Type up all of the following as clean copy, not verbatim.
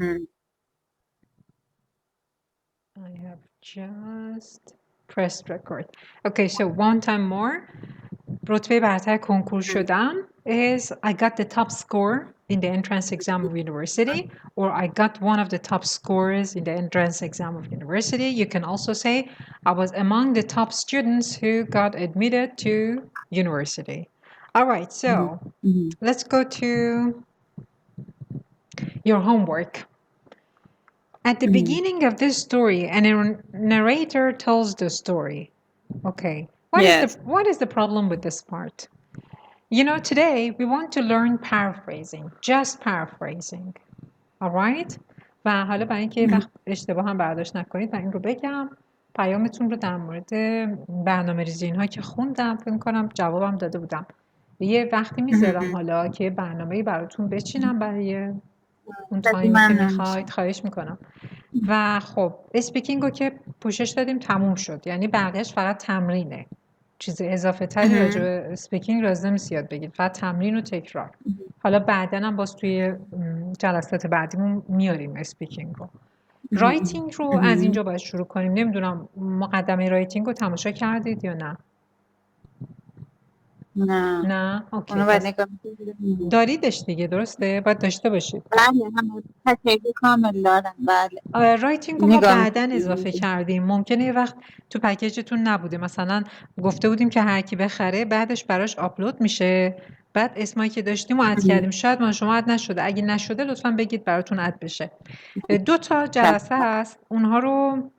I have just pressed record. Okay, so one time more. رتبه برتر کنکور شدم is I got the top score in the entrance exam of university, or I got one of the top scores in the entrance exam of university. You can also say I was among the top students who got admitted to university. All right, so let's go to your homework. At the beginning of this story, a narrator tells the story. Okay. What is the problem with this part? You know, today we want to learn paraphrasing, just paraphrasing. All right? و حالا برای اینکه وقت اشتباه هم برداشت نکنید و این رو بگم، پیامتون رو در مورد برنامه‌ریزی اینها که خوندم فکر کنم جوابم داده بودم. یه وقتی میذارم حالا که برنامه‌ای براتون بچینم برای اون تایمی که میخواید، خواهش میکنم. و خب اسپیکینگ رو که پوشش دادیم تموم شد، یعنی بقیهش فقط تمرینه. چیز اضافه تری راجع به اسپیکینگ لازم نیست یاد بگیرید، فقط تمرین و تکرار. حالا بعداً هم باز توی جلسات بعدیمون میاریم اسپیکینگ رو. رایتینگ رو از اینجا باید شروع کنیم. نمیدونم مقدمه رایتینگ رو تماشا کردید یا نه؟ نه؟ اوکی. داریدش دیگه، درسته؟ باید داشته باشید. بله، همه پکیج کامل دارم. بله. رایتینگ رو ما بعداً اضافه کردیم. ممکنه یه وقت تو پکیجتون نبوده، مثلا گفته بودیم که هر کی بخره بعدش براش آپلود میشه، بعد اسمایی که داشتیم رو اد کردیم. شاید ما شما اد نشده. اگه نشده لطفاً بگید براتون اد بشه. 2 تا جلسه هست، اونها رو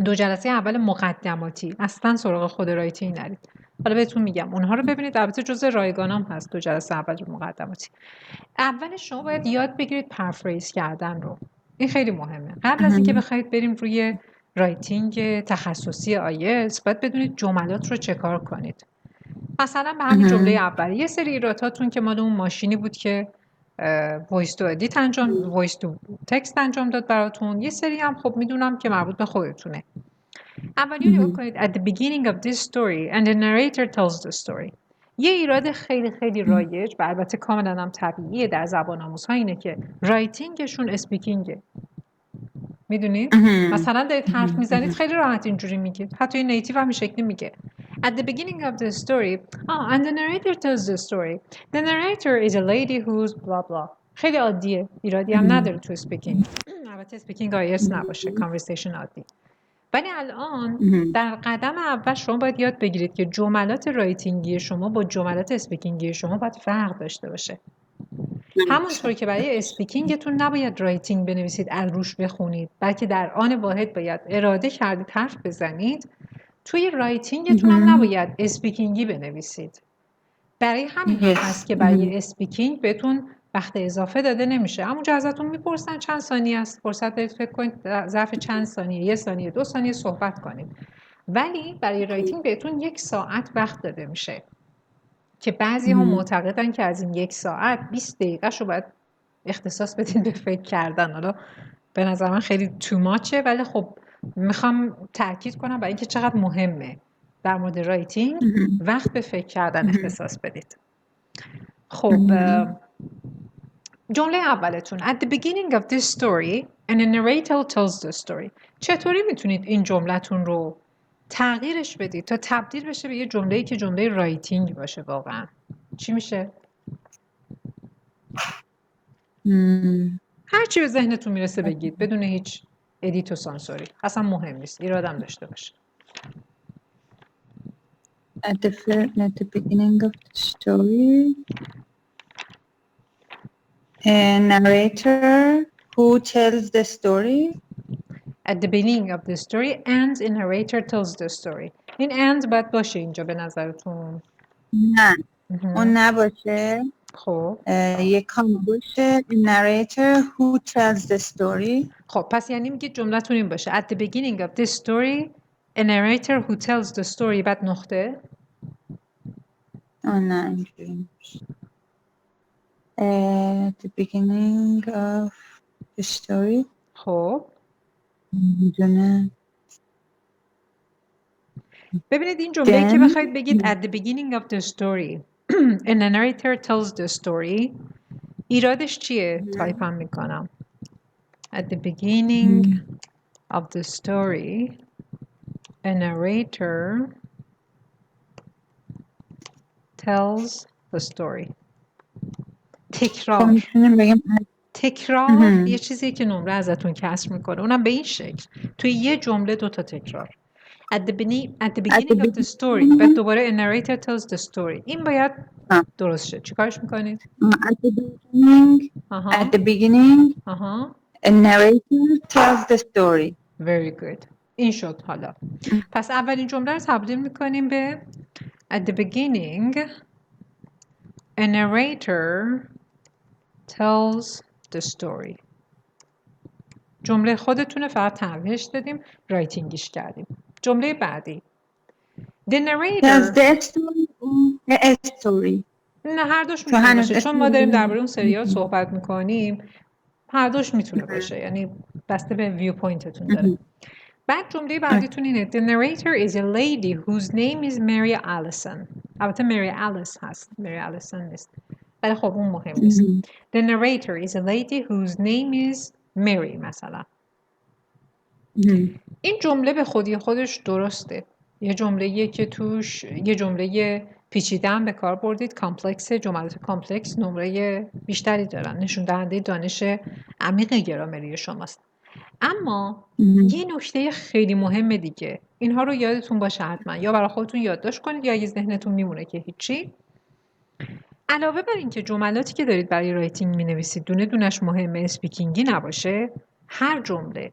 2 جلسه اول مقدماتی، اصلا سراغ خود رایتینگ نرید. حالا بهتون میگم اونها رو ببینید، البته جزء رایگانم هست 2 جلسه اول مقدماتی. اولش شما باید یاد بگیرید پرفریز کردن رو. این خیلی مهمه. قبل از اینکه بخواید بریم روی رایتینگ تخصصی آیلتس، باید بدونید جملات رو چکار کنید. مثلا به همین جمله اول یه سری ایراداتون که مال اون ماشینی بود که وایس تو ادیت وایس تو تکست انجام داد براتون، یه سری هم خب میدونم که مربوط به خودتونه. اولی رو نگاه کنید. At the beginning of this story and the narrator tells the story. یه ایراد خیلی خیلی رایج و البته کاملا هم طبیعیه در زبان آموزها اینه که رایتینگشون اسپیکینگه. میدونید؟ مثلا دارید حرف میزنید خیلی راحت اینجوری میگید. حتی این نیتیو هم این شکلی میگه. At the beginning of the story, and the narrator tells the story. The narrator is a lady who's blah blah. خیلی عادیه. ایرادی هم نداره تو اسپیکینگ. البته اسپیکینگ آیلتس نباشه، کانورسیشن عادی. ولی الان در قدم اول شما باید یاد بگیرید که جملات رایتینگی شما با جملات اسپیکینگی شما باید فرق داشته باشه. همونطور که برای اسپیکینگتون نباید رایتینگ بنویسید از روش بخونید، بلکه در آن واحد باید اراده کردید حرف بزنید، توی رایتینگتون هم نباید اسپیکینگی بنویسید. برای همین هست که برای اسپیکینگ بهتون وقت اضافه داده نمیشه. همونجا ازتون میپرسن چند ثانیه است، فرصت دارید فکر کنید ظرف چند ثانیه، 1 ثانیه 2 ثانیه صحبت کنید. ولی برای رایتینگ بهتون 1 ساعت وقت داده میشه که بعضی ها معتقدن که از این 1 ساعت 20 دقیقه شو باید اختصاص بدین به فکر کردن. حالا به نظر من خیلی تو ماچه، ولی خب میخوام تاکید کنم برای اینکه چقدر مهمه در مورد رایتینگ وقت به فکر کردن اختصاص بدید. خب جمله اولتون At the beginning of this story and the narrator tells the story. چطوری میتونید این جملتون رو تغییرش بدید تا تبدیل بشه به یه جمله‌ای که جمله رایتینگ باشه واقعا؟ چی میشه؟ هر چی به ذهنتون میرسه بگید بدون هیچ ادیت و سانسوری. اصلا مهم نیست، ایرادم داشته باشه. At the beginning of the story, a narrator who tells the story. At the beginning of the story and a narrator tells the story. این and باید باشه اینجا به نظرتون؟ نه اون نباشه. خب یک کام باشه narrator who tells the story. خب پس یعنی میگه جملتون این باشه At the beginning of this story a narrator who tells the story بعد نقطه. نه اینجوری At the beginning of the story. خب میدونه. ببینید این جمله‌ای که بخواید بگید At the beginning of the story a narrator tells the story، ایرادش چیه؟ تایپ هم میکنم. At the beginning of the story, a narrator tells the story. تکرار یه چیزیه که نمره ازتون کسر میکنه، اونم به این شکل توی یه جمله 2 تا تکرار. At the beginning of the story بعد دوباره a narrator tells the story. این باید درست شه. چیکارش میکنید؟ At the beginning a narrator tells the story. Very good. این شد. حالا پس اولین جمله رو تبدیل میکنیم به At the beginning a narrator tells the story. جمله خودتونه، فقط تغییرش دادیم، رایتینگیش کردیم. جمله بعدی The narrator tells the story or the story. نه، هر دوش میتونه باشه، چون ما داریم درباره اون سریال صحبت میکنیم، هر دوش میتونه باشه، یعنی بسته به ویو پوینتتون داره. بعد جمله بعدیتون اینه The narrator is a lady whose name is Mary Allison. البته Mary Alice هست، Mary Allison نیست، ولی خب اون مهم نیست. The narrator is a lady whose name is Mary مثلا. این جمله به خودی خودش درسته، یه جمله‌ایه که توش یه جمله پیچیده هم به کار بردید، کامپلکس، جملات کامپلکس نمره بیشتری دارن، نشون دهنده دانش عمیق گرامری شماست. اما یه نکته خیلی مهمه دیگه، اینها رو یادتون باشه حتما، یا برای خودتون یادداشت کنید یا اگه ذهنتون میمونه که هیچی. علاوه بر این که جملاتی که دارید برای رایتینگ می‌نویسید دونه دونش مهمه، اسپیکینگی نباشه، هر جمله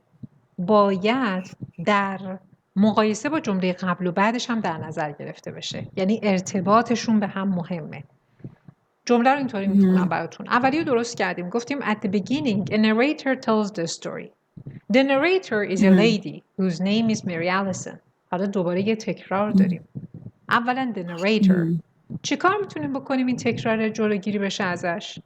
باید در مقایسه با جمله قبل و بعدش هم در نظر گرفته بشه، یعنی ارتباطشون به هم مهمه. جمله رو اینطوری میخونم براتون. اولی رو درست کردیم، گفتیم at the beginning a narrator tells the story. The narrator is a lady whose name is Mary Allison. حالا دوباره یه تکرار داریم. اولا the narrator. چی کار میتونیم بکنیم این تکرار جلوگیری بشه ازش؟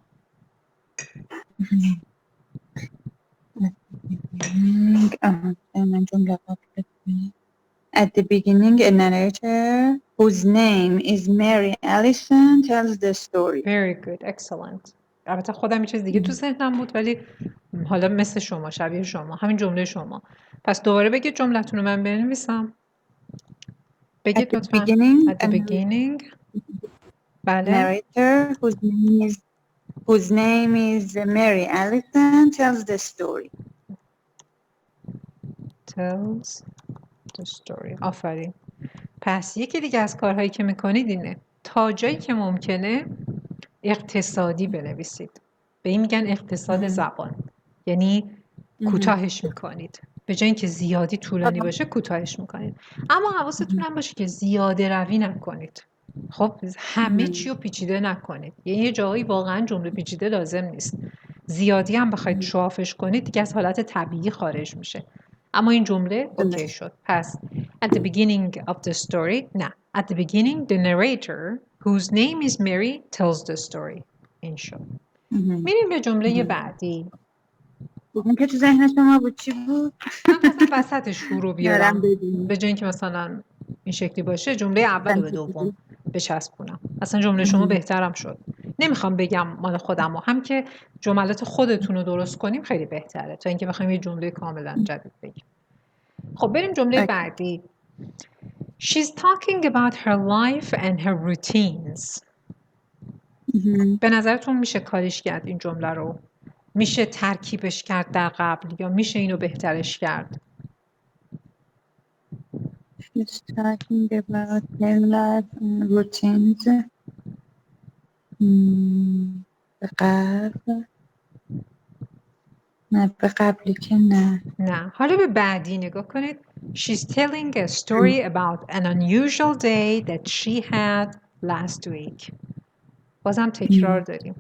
At the beginning, a narrator whose name is Mary Allison tells the story. Very good, excellent. البته خودم یه چیز دیگه تو ذهنم بود، ولی حالا مثل شما، شبیه شما، همین جمله شما. پس دوباره بگید جملتون رو من بنویسم. بگید لطفاً. At the beginning. بله. Narrator whose name is Mary Allison tells the story. Tells the story. آفرین. پس یکی دیگه از کارهایی که میکنید اینه، تا جایی که ممکنه اقتصادی بنویسید. به این میگن اقتصاد زبان، یعنی کوتاهش میکنید، به جای اینکه زیادی طولانی باشه کوتاهش میکنید. اما حواستون هم باشه که زیاده روی نکنید. خب همه چی رو پیچیده نکنید، یه جایی واقعا جمله پیچیده لازم نیست. زیادی هم بخواید شوافش کنید دیگه از حالت طبیعی خارج میشه. اما این جمله اوکی شد. پس at the beginning of the story، نه، at the beginning the narrator whose name is Mary tells the story. این شد. میریم به جمله بعدی. اون که تو ذهن شما بود چی بود؟ من مثلا وسطش رو بیارم، به جای اینکه مثلا این شکلی باشه جمله اول رو به دوم بچسبونم. اصلا جمله شما بهترم شد. نمیخوام بگم مال خودم، هم که جملات خودتون رو درست کنیم خیلی بهتره تا اینکه بخوایم یه جمله کاملا جدید بگیم. خب بریم جمله بعدی. She's talking about her life and her routines. به نظرتون میشه کاریش کرد این جمله رو؟ میشه ترکیبش کرد در قبل یا میشه اینو بهترش کرد؟ She's talking about her life and routines. به قبل؟ نه به قبلی که نه. نه، حالا به بعدی نگاه کنید. She's telling a story about an unusual day that she had last week. بازم تکرار داریم.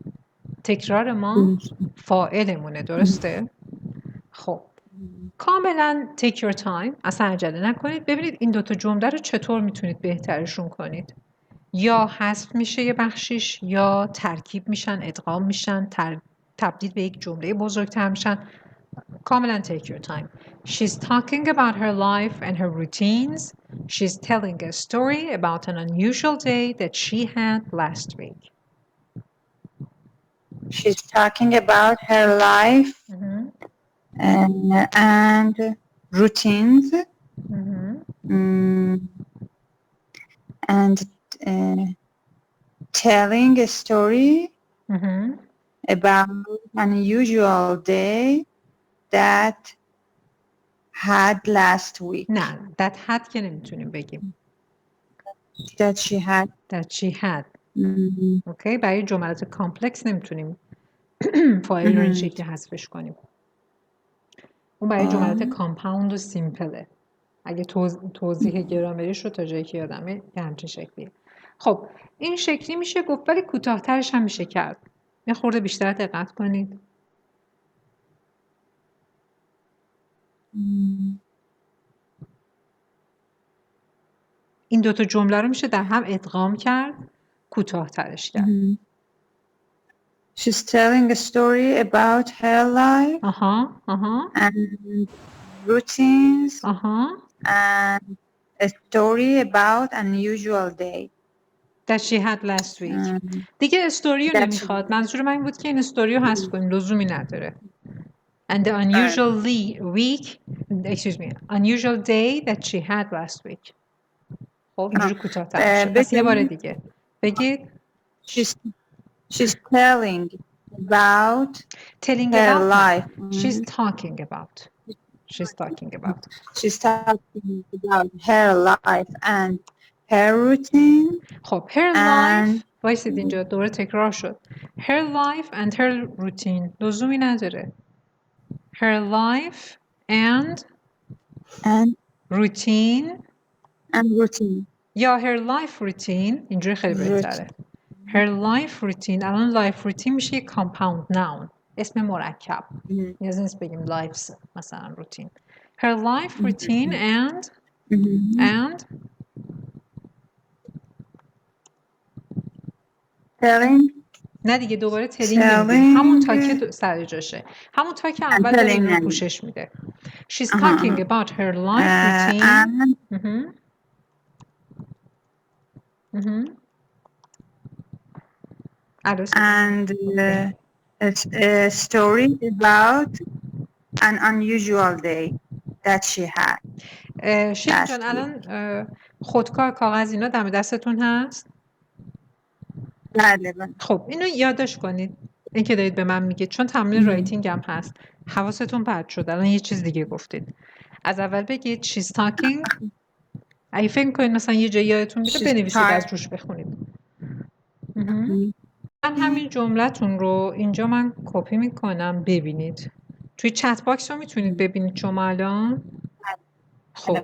تکرار ما فاعلمونه، درسته؟ خب کاملا take your time، اصلا عجله نکنید. ببینید این دوتا جمله رو چطور میتونید بهترشون کنید. یا حذف میشه یه بخشیش، یا ترکیب میشن، ادغام میشن، تبدیل به یک جمله بزرگتر میشن. کاملا take your time. She's talking about her life and her routines. She's telling a story about an unusual day that she had last week. She's talking about her life and routines and telling a story about an unusual day that had last week. نه that had که نمیتونیم بگیم. That she had. That she had. اوکی برای جملات کامپلکس نمیتونیم فاعل رو این شکلی حذفش کنیم. اون برای جملات کامپاوند و سیمپله. اگه توضیح گرامریش رو تا جایی که یادمه یه همچین شکلیه. خب این شکلی میشه گفت ولی کوتاه‌ترش هم میشه کرد. یه خورده بیشتر دقت کنید. این دوتا جمله رو میشه در هم ادغام کرد، کوتاه‌ترش کرد. She's telling a story about her life and routines and a story about an unusual day that she had last week. دیگه استوری رو نمیخواد. منظور من این بود که این استوری رو حذف کنیم. لزومی نداره. And the unusual day that she had last week. خب اینجوری کوتاه‌تر میشه. پس یه بار دیگه بگید. She's telling about her life. She's talking about. She's talking about her life and her routine. خب her life وایسید اینجا دوباره تکرار شد. Her life and her routine لزومی نداره. Her life and routine یا her life routine اینجوری خیلی بهتره. Her life routine الان life routine میشه یک compound noun اسم مرکب نیاز نیست بگیم lives مثلا routine. Her life routine and telling نه دیگه دوباره تلینگ نمیدیم همون تا که سر جاشه همون تا که اول داره این رو پوشش میده. She's talking about her life routine and a story about an unusual day that she had. شیرین جان الان خودکار کاغذ اینا دم دستتون هست؟ بله. خب اینو یادش کنید این که دارید به من میگید چون تمرین رایتینگ هم هست حواستون پرت شد الان یه چیز دیگه گفتید از اول بگید she's talking اگه فکر کنید مثلا یه جایی یادتون میره بنویسید از روش بخونید. من همین جملتون رو اینجا من کپی میکنم ببینید توی چت باکس رو میتونید ببینید شما الان. خب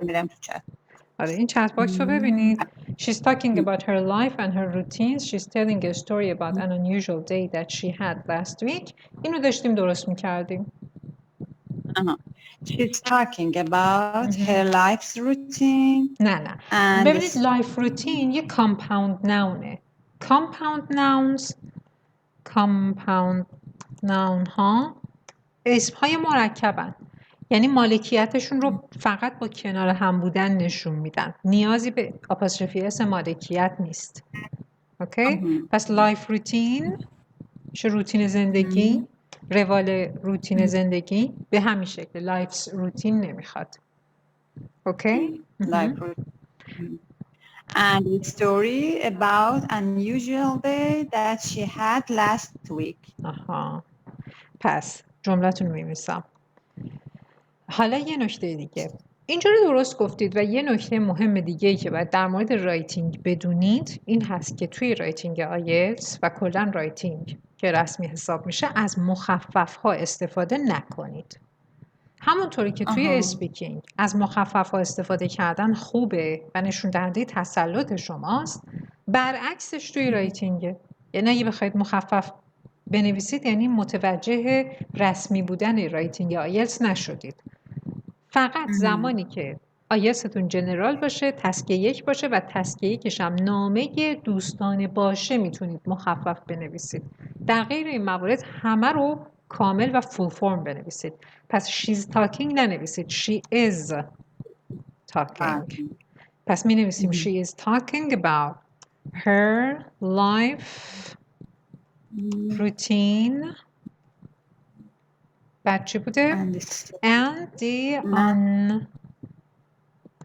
آره این چت باکس رو ببینید. She's talking about her life and her routines. She's telling a story about an unusual day that she had last week. اینو داشتیم درست میکردیم. She's talking about her life's routine. نه ببینید life routine یه compound nounه. compound noun ها اسم های مرکبن یعنی مالکیتشون رو فقط با کنار هم بودن نشون میدن نیازی به آپاستروفی اس مالکیت نیست. اوکی پس لایف روتین میشه روتین زندگی روال روتین زندگی به همین شکل لایف روتین نمیخواد. اوکی لایف روتین and a story about an unusual day that she had last week. پس جملتون می‌نویسم. حالا یه نکته دیگه اینجا رو درست گفتید و یه نکته مهم دیگه‌ای که باید در مورد رایتینگ بدونید این هست که توی رایتینگ آیلتس و کلاً رایتینگ که رسمی حساب میشه از مخفف‌ها استفاده نکنید. همونطوری که توی اسپیکینگ از مخفف‌ها استفاده کردن خوبه و نشون دهنده تسلط شماست برعکسش توی رایتینگه. یعنی اگه بخواید مخفف بنویسید یعنی متوجه رسمی بودن رایتینگ آیلتس نشدید. فقط زمانی که آیلتستون جنرال باشه تسکه 1 باشه و تسکه 1ش هم نامه دوستانه باشه میتونید مخفف بنویسید. در غیر این موارد همه رو کامل و فول فرم بنویسید. پس she's talking ننویسید she is talking. پس می نویسیم she is talking about her life routine بعد چی بوده؟ And the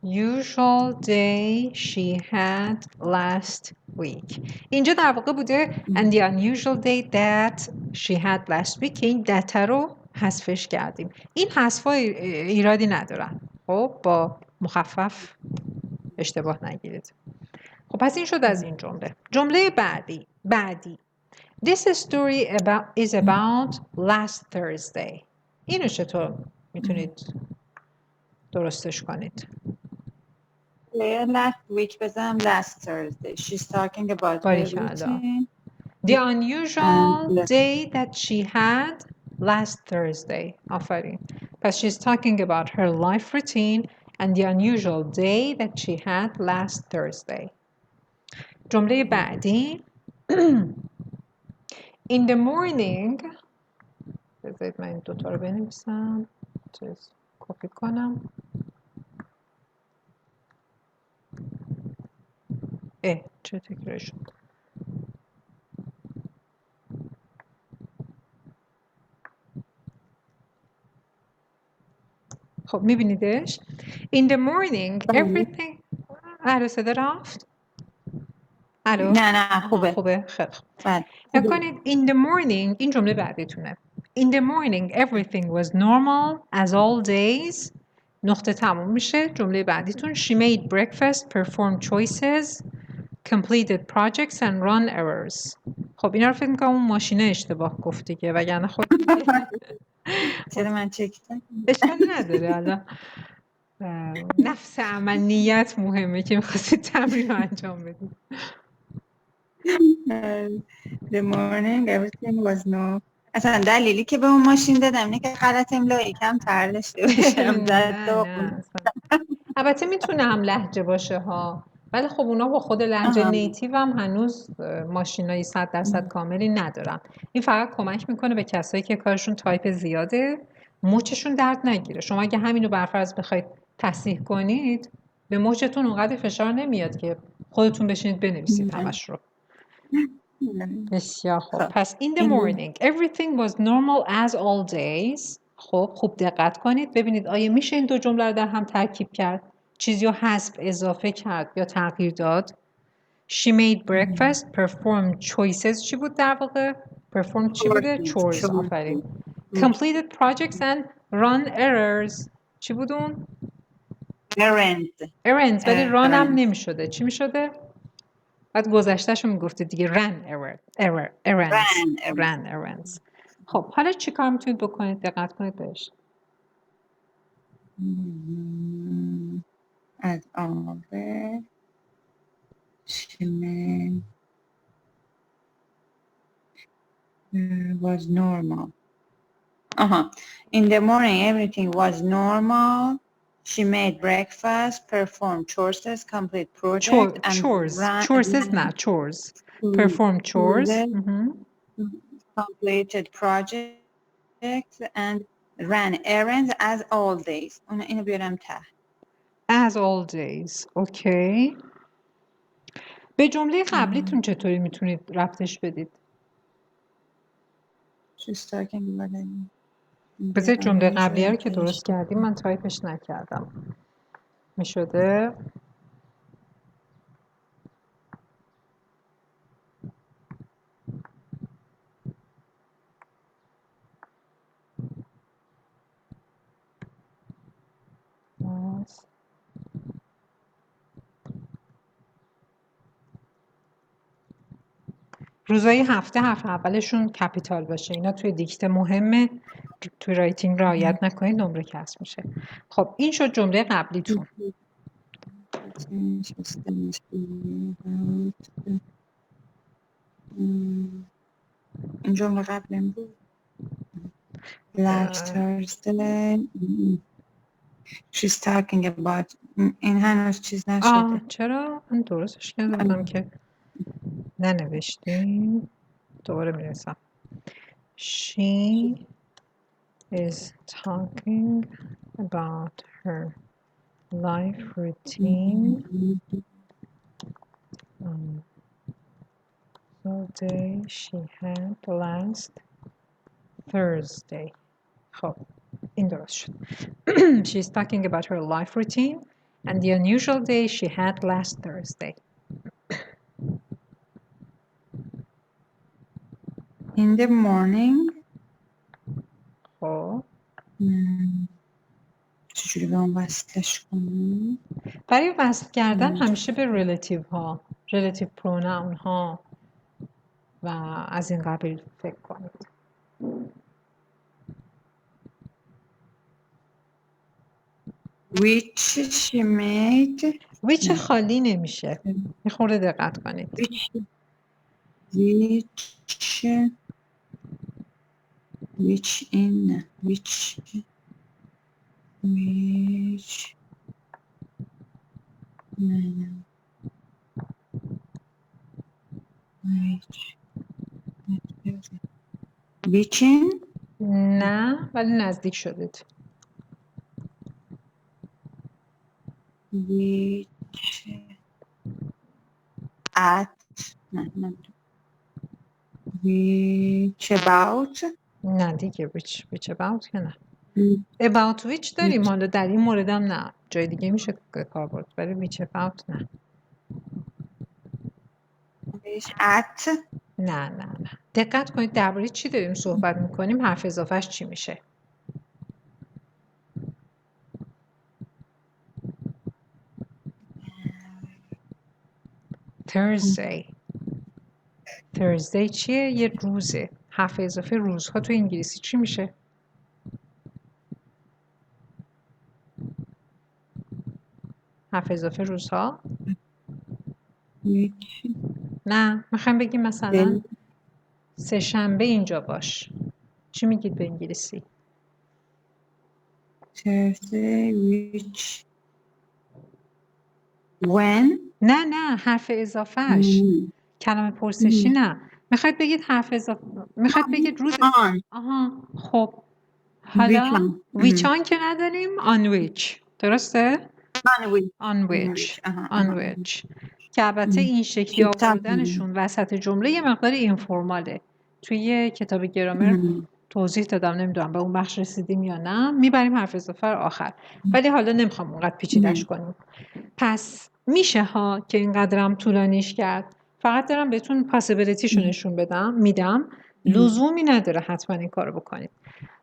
unusual day she had last week. اینجا در واقع بوده and the unusual day that she had last week. این that رو حذفش کردیم. این حذف‌ها ایرادی ندارن. خب با مخفف اشتباه نگیرید. خب پس این شد از این جمله. جمله بعدی. This story is about last Thursday. اینو چطور میتونید درستش کنید؟ last week بزنم last Thursday. She's talking about her routine. The unusual day that she had last Thursday. آفرین. پس she's talking about her life routine and the unusual day that she had last Thursday. جمله بعدی. In the morning. بذارید من این دوتا رو بنویسم. کپی کنم. چه تکرار شد؟ خب میبینیدش؟ In the morning everything. الو صدا رفت؟ الو؟ نه خوبه. خیلی خوب. نکنید in the morning این جمله بعدیتونه. In the morning everything was normal as all days. نقطه تموم میشه. جمله بعدیتون she made breakfast, performed choices, completed projects and run errors. خب اینا رو فکر می‌کنم اون ماشینه اشتباه گفت دیگه وگرنه خود چرا من چک کردم؟ اشکالی نداره. حالا نفس عمل نیت مهمه که می‌خواستید تمرین رو انجام بدید. The morning everything was normal. اصلا دلیلی که به اون ماشین دادم اینه که غلط املایی کم تر داشته باشم. نه البته میتونه هم لهجه باشه ها، ولی خب اونا با خود لهجه نیتیو هم هنوز ماشینای 100% کاملی ندارن. این فقط کمک میکنه به کسایی که کارشون تایپ زیاده مچشون درد نگیره. شما اگه همینو برفرض بخواید تصحیح کنید به مچتون اونقدر فشار نمیاد که خودتون بشینید بنویسید همش رو. بسیار خوب. پس in the morning everything was normal as all days. خب خوب دقت کنید ببینید آیا میشه این دو جمله رو در هم ترکیب کرد، چیزی رو حذف اضافه کرد یا تغییر داد. She made breakfast, performed choices. چی بود در واقع؟ performed چی بوده؟ chores. آفرین. completed projects and run errors. چی بود اون؟ errands. ولی run هم نمیشده. چی میشده؟ بعد گذشتهش رو میگفته دیگه errands. خب حالا چی کار میتونید بکنید؟ دقت کنید بهش. از آماده شمه was normal. In the morning everything was normal. She made breakfast, performed chores, complete project and chores. Performed chores. Completed projects and ran errands as all days. اینو بیارم ته. As all days. اوکی. به جمله قبلیتون چطوری میتونید ربطش بدید؟ بذار جمله قبلیه رو که درست کردیم من تایپش نکردم. میشده؟ روزای هفته حرف اولشون کپیتال باشه. اینا توی دیکت مهمه. توی رایتینگ رعایت نکنید نمره کسر میشه. خب این شد جمله قبلیتون. این جمله قبلیم بود. Last Thursday she's talking about. این هنوز چیز نشده. چرا؟ من درستش کرده بودم که ننوشتیم. دوباره میرسم. She is talking about her life routine the day she had last Thursday. خب این درست شد. She's talking about her life routine and the unusual day she had last Thursday. In the morning. خب چجوری به اون وصلش کنیم؟ برای وصل کردن همیشه به ریلیتیو ها، ریلیتیو پروناون ها و از این قبیل فکر کنید. Which she made. which خالی نمیشه. یه خورده دقت کنید. which in which in نه ولی نزدیک شدید. which at which about نه دیگه which about که نه. about which داریم حالا در این مورد هم نه، جای دیگه میشه کار برد، ولی which about نه. at نه دقت کنید درباره چی داریم صحبت میکنیم، حرف اضافهش چی میشه. Thursday چیه؟ یه روزه. حرف اضافه روزها تو انگلیسی چی میشه؟ حرف اضافه روزها؟ نه میخوایم بگیم مثلا سه شنبه اینجا باش. چی میگید به انگلیسی؟ Thursday which when نه حرف اضافهش. کلمه پرسشی نه. میخواید بگید حرف اضافه، میخواید بگید روز. آها خب حالا which on که نداریم، on which درسته؟ on which که البته این شکلی آوردنشون وسط جمله یه مقدار اینفورماله. توی کتاب گرامر توضیح دادم، نمیدونم به اون بخش رسیدیم یا نه. میبریم حرف اضافه رو آخر، ولی حالا نمیخوام اونقدر پیچیدش کنیم. پس میشه ها که اینقدرم طولانیش کرد. فقط دارم بهتون پاسیبیلیتیشو نشون میدم. لزومی نداره حتما این کارو بکنید.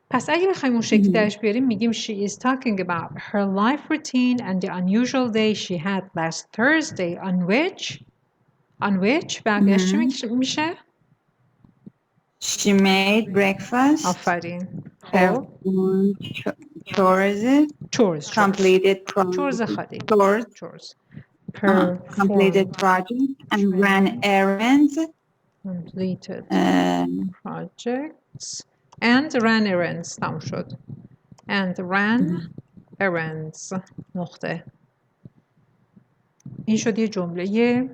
پس اگه بخوایم اون شکلی درش بیاریم میگیم she is talking about her life routine and the unusual day she had last Thursday on which بقیهش چی میشه؟ She made breakfast. آفرین. خب chores completed chores خالی completed project and ran errands. completed projects and ran errands تموم شد. and ran errands نقطه. این شد یه جمله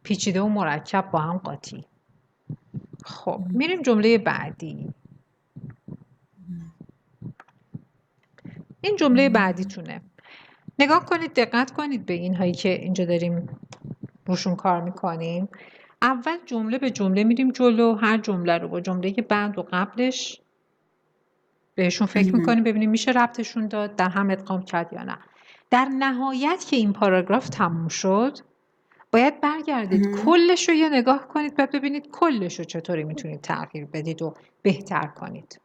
پیچیده و مرکب با هم قاطی. خب میریم جمله بعدی. این جمله بعدیتونه. نگاه کنید، دقت کنید به این هایی که اینجا داریم روشون کار میکنیم. اول جمله به جمله میریم جلو، هر جمله رو با جمله بعد و قبلش بهشون فکر میکنیم ببینیم میشه ربطشون داد، در هم ادغام کرد یا نه. در نهایت که این پاراگراف تموم شد باید برگردید کلش رو یه نگاه کنید، بعد ببینید کلش رو چطوری میتونید تغییر بدید و بهتر کنید.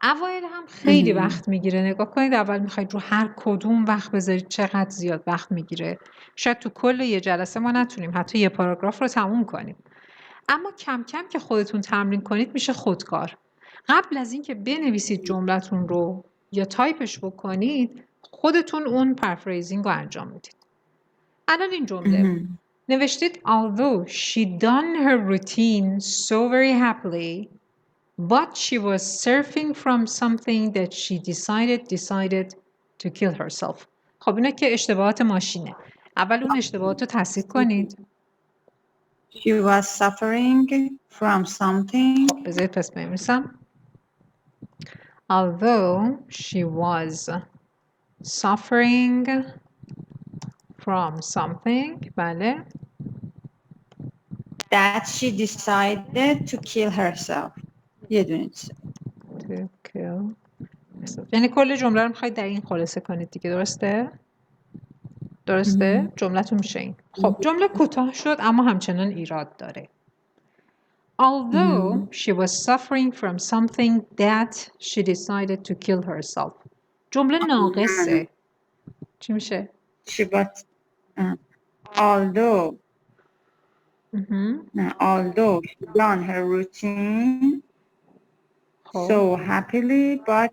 اوایل هم خیلی وقت میگیره. نگاه کنید اول میخواید رو هر کدوم وقت بذارید، چقدر زیاد وقت میگیره. شاید تو کل یه جلسه ما نتونیم حتی یه پاراگراف رو تموم کنیم. اما کم کم که خودتون تمرین کنید میشه خودکار. قبل از اینکه بنویسید جملتون رو یا تایپش بکنید، خودتون اون پرفریزینگ رو انجام میدید. الان این جمله نوشتید although she done her routine so very happily but she was surfing from something that she decided to kill herself. خب اینا که اشتباهات ماشینه. اول اون اشتباهات رو تصحیح کنید. She was suffering from something. خب بذارید پس بنویسم. Although she was suffering from something بله that she decided to kill herself. یه دونه to kill herself. یعنی کل جمله رو میخواید در این خلاصه کنید دیگه، درسته؟ درسته؟ جملتون میشه این. خب جمله کوتاه شد اما همچنان ایراد داره. Although she was suffering from something that she decided to kill herself. جمله ناقصه. چی میشه؟ She was although she done her routine so happily, but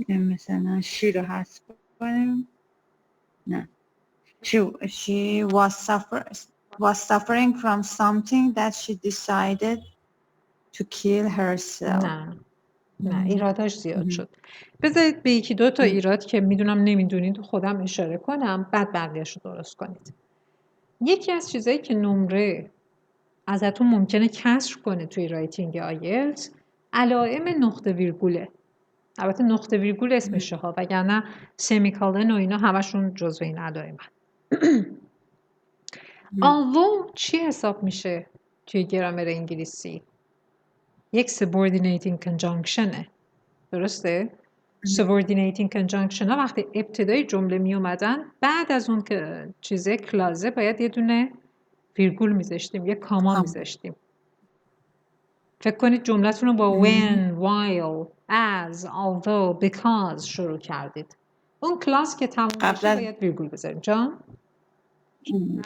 مثلا she رو حذف کنیم. نه. She was suffering from something that she decided to kill herself. نه ایراداش زیاد شد. بذارید به یکی دو تا ایراد که میدونم نمیدونید خودم اشاره کنم، بعد بقیه‌اش رو درست کنید. یکی از چیزایی که نمره ازتون ممکنه کسر کنه توی رایتینگ آیلتس علائم نقطه ویرگوله. البته نقطه ویرگول اسمشه ها، وگرنه سمیکالن و اینا همشون جزو این علائم. although چی حساب میشه توی گرامر انگلیسی؟ یک subordinating conjunctionه. درسته؟ subordinating conjunction ها وقتی ابتدای جمله می اومدن بعد از اون که چیزه کلازه باید یه دونه ویرگول میذاشتیم، یه کاما میذاشتیم. فکر کنید جملتون رو با when, while, as, although, because شروع کردید. اون کلاس که تموم بشه باید ویرگول بذاریم. جان؟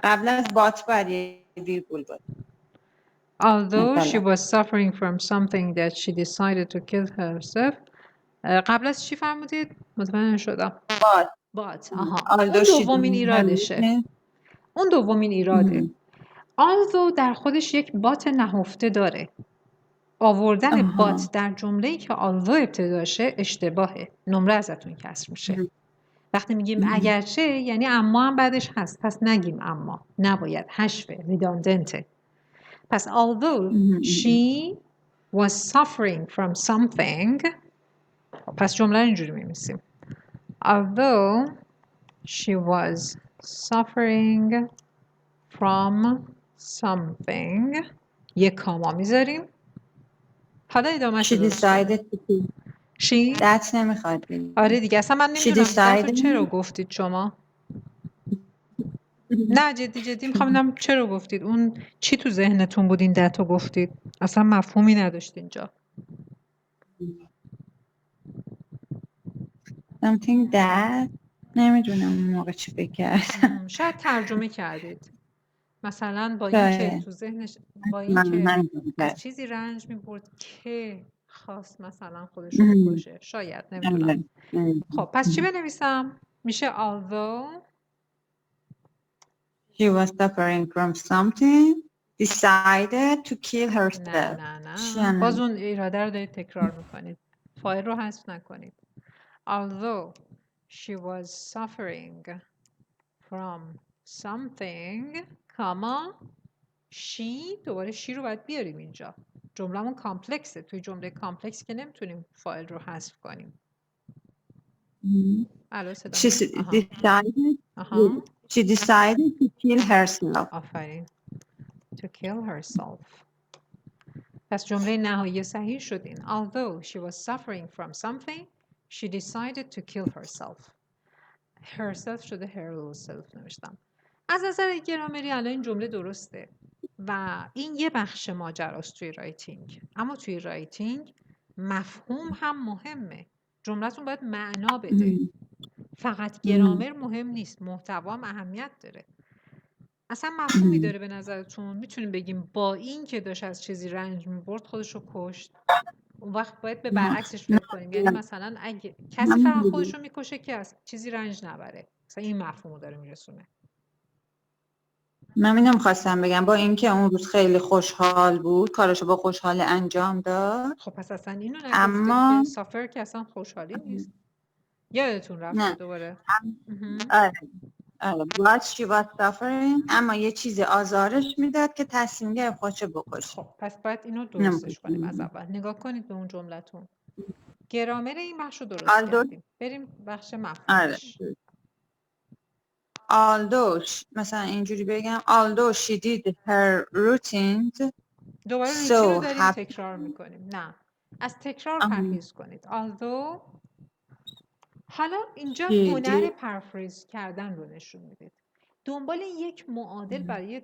قبل از بات باید یه ویرگول بود. Although she was suffering from something that she decided to kill herself. قبل از چی فرمودید؟ متوجه شدم. بات. اون دومین ایرادشه. اون دومین ایراده. although در خودش یک بات نهفته داره. آوردن بات در جمله‌ای که although ابتداشه اشتباهه. نمره ازتون کسر میشه. وقتی میگیم اگرچه یعنی اما هم بعدش هست. پس نگیم اما. نباید. حشفه. redundant. پس although she was suffering from something. پس جمله رو اینجوری می‌نویسیم. Although she was suffering from something. یک کاما میذاریم. حالا ادامه She decided to kill. She That's نمیخواد بگیم. آره دیگه اصلا من نمیدونم دتو چرا گفتید شما. نه جدی میخوام بدونم چرا گفتید. اون چی تو ذهنتون بود این دتو گفتید؟ اصلا مفهومی نداشت اینجا. Something that نمیدونم اون موقع چی بکردم. شاید ترجمه کردید. مثلا با این که تو ذهنش با این که از چیزی رنج می‌برد که خواست مثلا خودش رو بکشه. شاید نمیدونم. خب پس چی بنویسم؟ میشه although she was suffering from something decided to kill herself. نه باز اون اراده رو دارید تکرار میکنید. فاعل رو حذف نکنید. although she was suffering from something کاما she دوباره she رو باید بیاریم اینجا. جمله‌مون کامپلکسه. توی جمله کامپلکس که نمیتونیم فاعل رو حذف کنیم. She decided to kill herself. آفرین. To kill herself. پس جمله نهایی صحیح شدین. Although she was suffering from something, she decided to kill herself. Herself شده herself نوشتم. از نظر گرامری الان این جمله درسته و این یه بخش ماجراست توی رایتینگ. اما توی رایتینگ مفهوم هم مهمه. جمله‌تون باید معنا بده. فقط گرامر مهم نیست. محتوا هم اهمیت داره. اصلا مفهومی داره به نظرتون؟ میتونیم بگیم با این که داشت از چیزی رنج میبرد خودش رو کشت؟ اون وقت باید به برعکسش فکر کنیم. یعنی مثلا اگه کسی فقط خودش رو میکشه که از چیزی رنج نبره. مثلا این مفهوم رو داره میرسونه. من اینو می‌خواستم بگم با اینکه اون روز خیلی خوشحال بود کارشو با خوشحال انجام داد. خب پس اصلا اینو نگفتید که سافر که اصلا خوشحالی نیست. یادتون رفته دوباره. But she was suffering اما یه چیزی آزارش میداد که تصمیم گرفت خودشو بکشه. خب پس باید اینو درستش کنیم از اول. نگاه کنید به اون جملتون. گرامر این بخش رو درست کردیم. بریم بخش مفهومش. although مثلا اینجوری بگم although she did her routines دوباره روتین رو داریم تکرار میکنیم. نه، از تکرار پرهیز کنید. although حالا اینجا هنر پرفریز کردن رو نشون میدید. دنبال یک معادل برای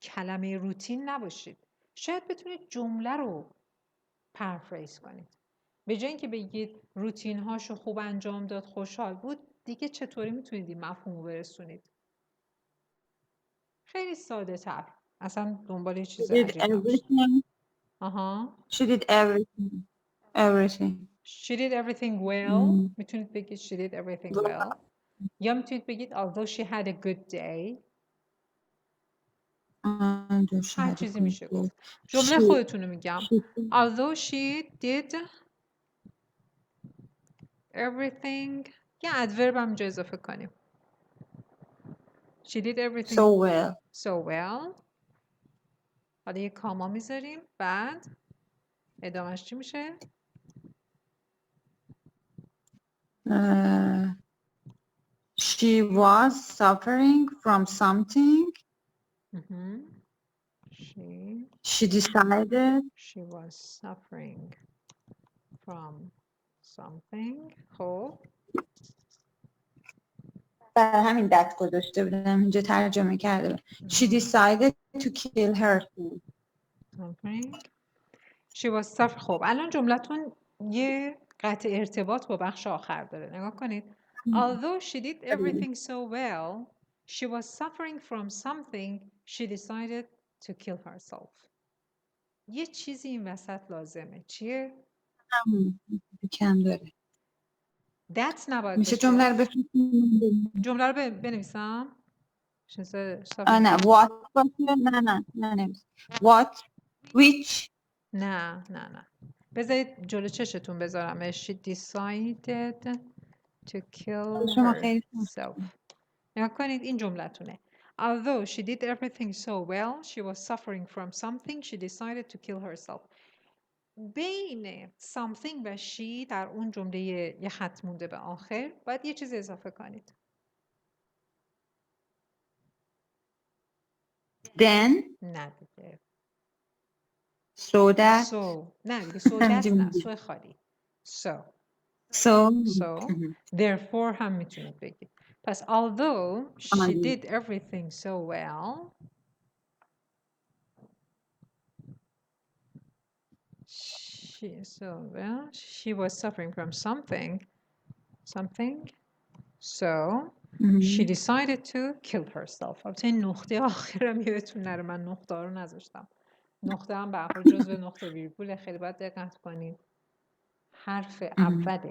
کلمه روتین نباشید. شاید بتونید جمله رو پرفریز کنید. به جای اینکه بگید روتین هاشو خوب انجام داد، خوشحال بود، دیگه چطوری میتونید این مفهوم رو برسونید؟ خیلی ساده تر. اصلا دنبال یه چیز عجیب نباشید. She did everything. She did everything well. میتونید بگید she did everything well. یا میتونید بگید although she had a good day. هر چیزی میشه گفت. جمله خودتون رو میگم. although she did everything. یه ادورب هم اینجا اضافه کنیم. She did everything so well. حالا یه کاما میذاریم. بعد ادامهش چی میشه؟ She was suffering from something. She decided. She was suffering from something. خب برای همین دت گذاشته بودم اینجا ترجمه کرده بودم. She decided to kill herself. She was suffering. خب الان جملتون یه قطع ارتباط با بخش آخر داره. نگاه کنید. Although she did everything so well, she was suffering from something. She decided to kill herself. یه چیزی این وسط لازمه. چیه؟ کم داره. That's نباید میشه جمله رو جمله رو بنویسم؟ نه what نه what which نه بذارید جلو چشتون بذارم. She decided to kill herself. نگاه کنید این جملتونه. Although she did everything so well, she was suffering from something. She decided to kill herself. بین something و she در اون جمله یه خط مونده به آخر باید یه چیز اضافه کنید. Then نه دیگه. So that نه دیگه so that نه so خالی. So therefore هم میتونید بگید. پس although she did everything so well, she was suffering from something, so she decided to kill herself. البته این نقطه آخرم یادتون نره، من نقطه رو نذاشتم. نقطه هم به هر حال جزو نقطه ویرگول، خیلی باید دقت کنید. حرف اوله،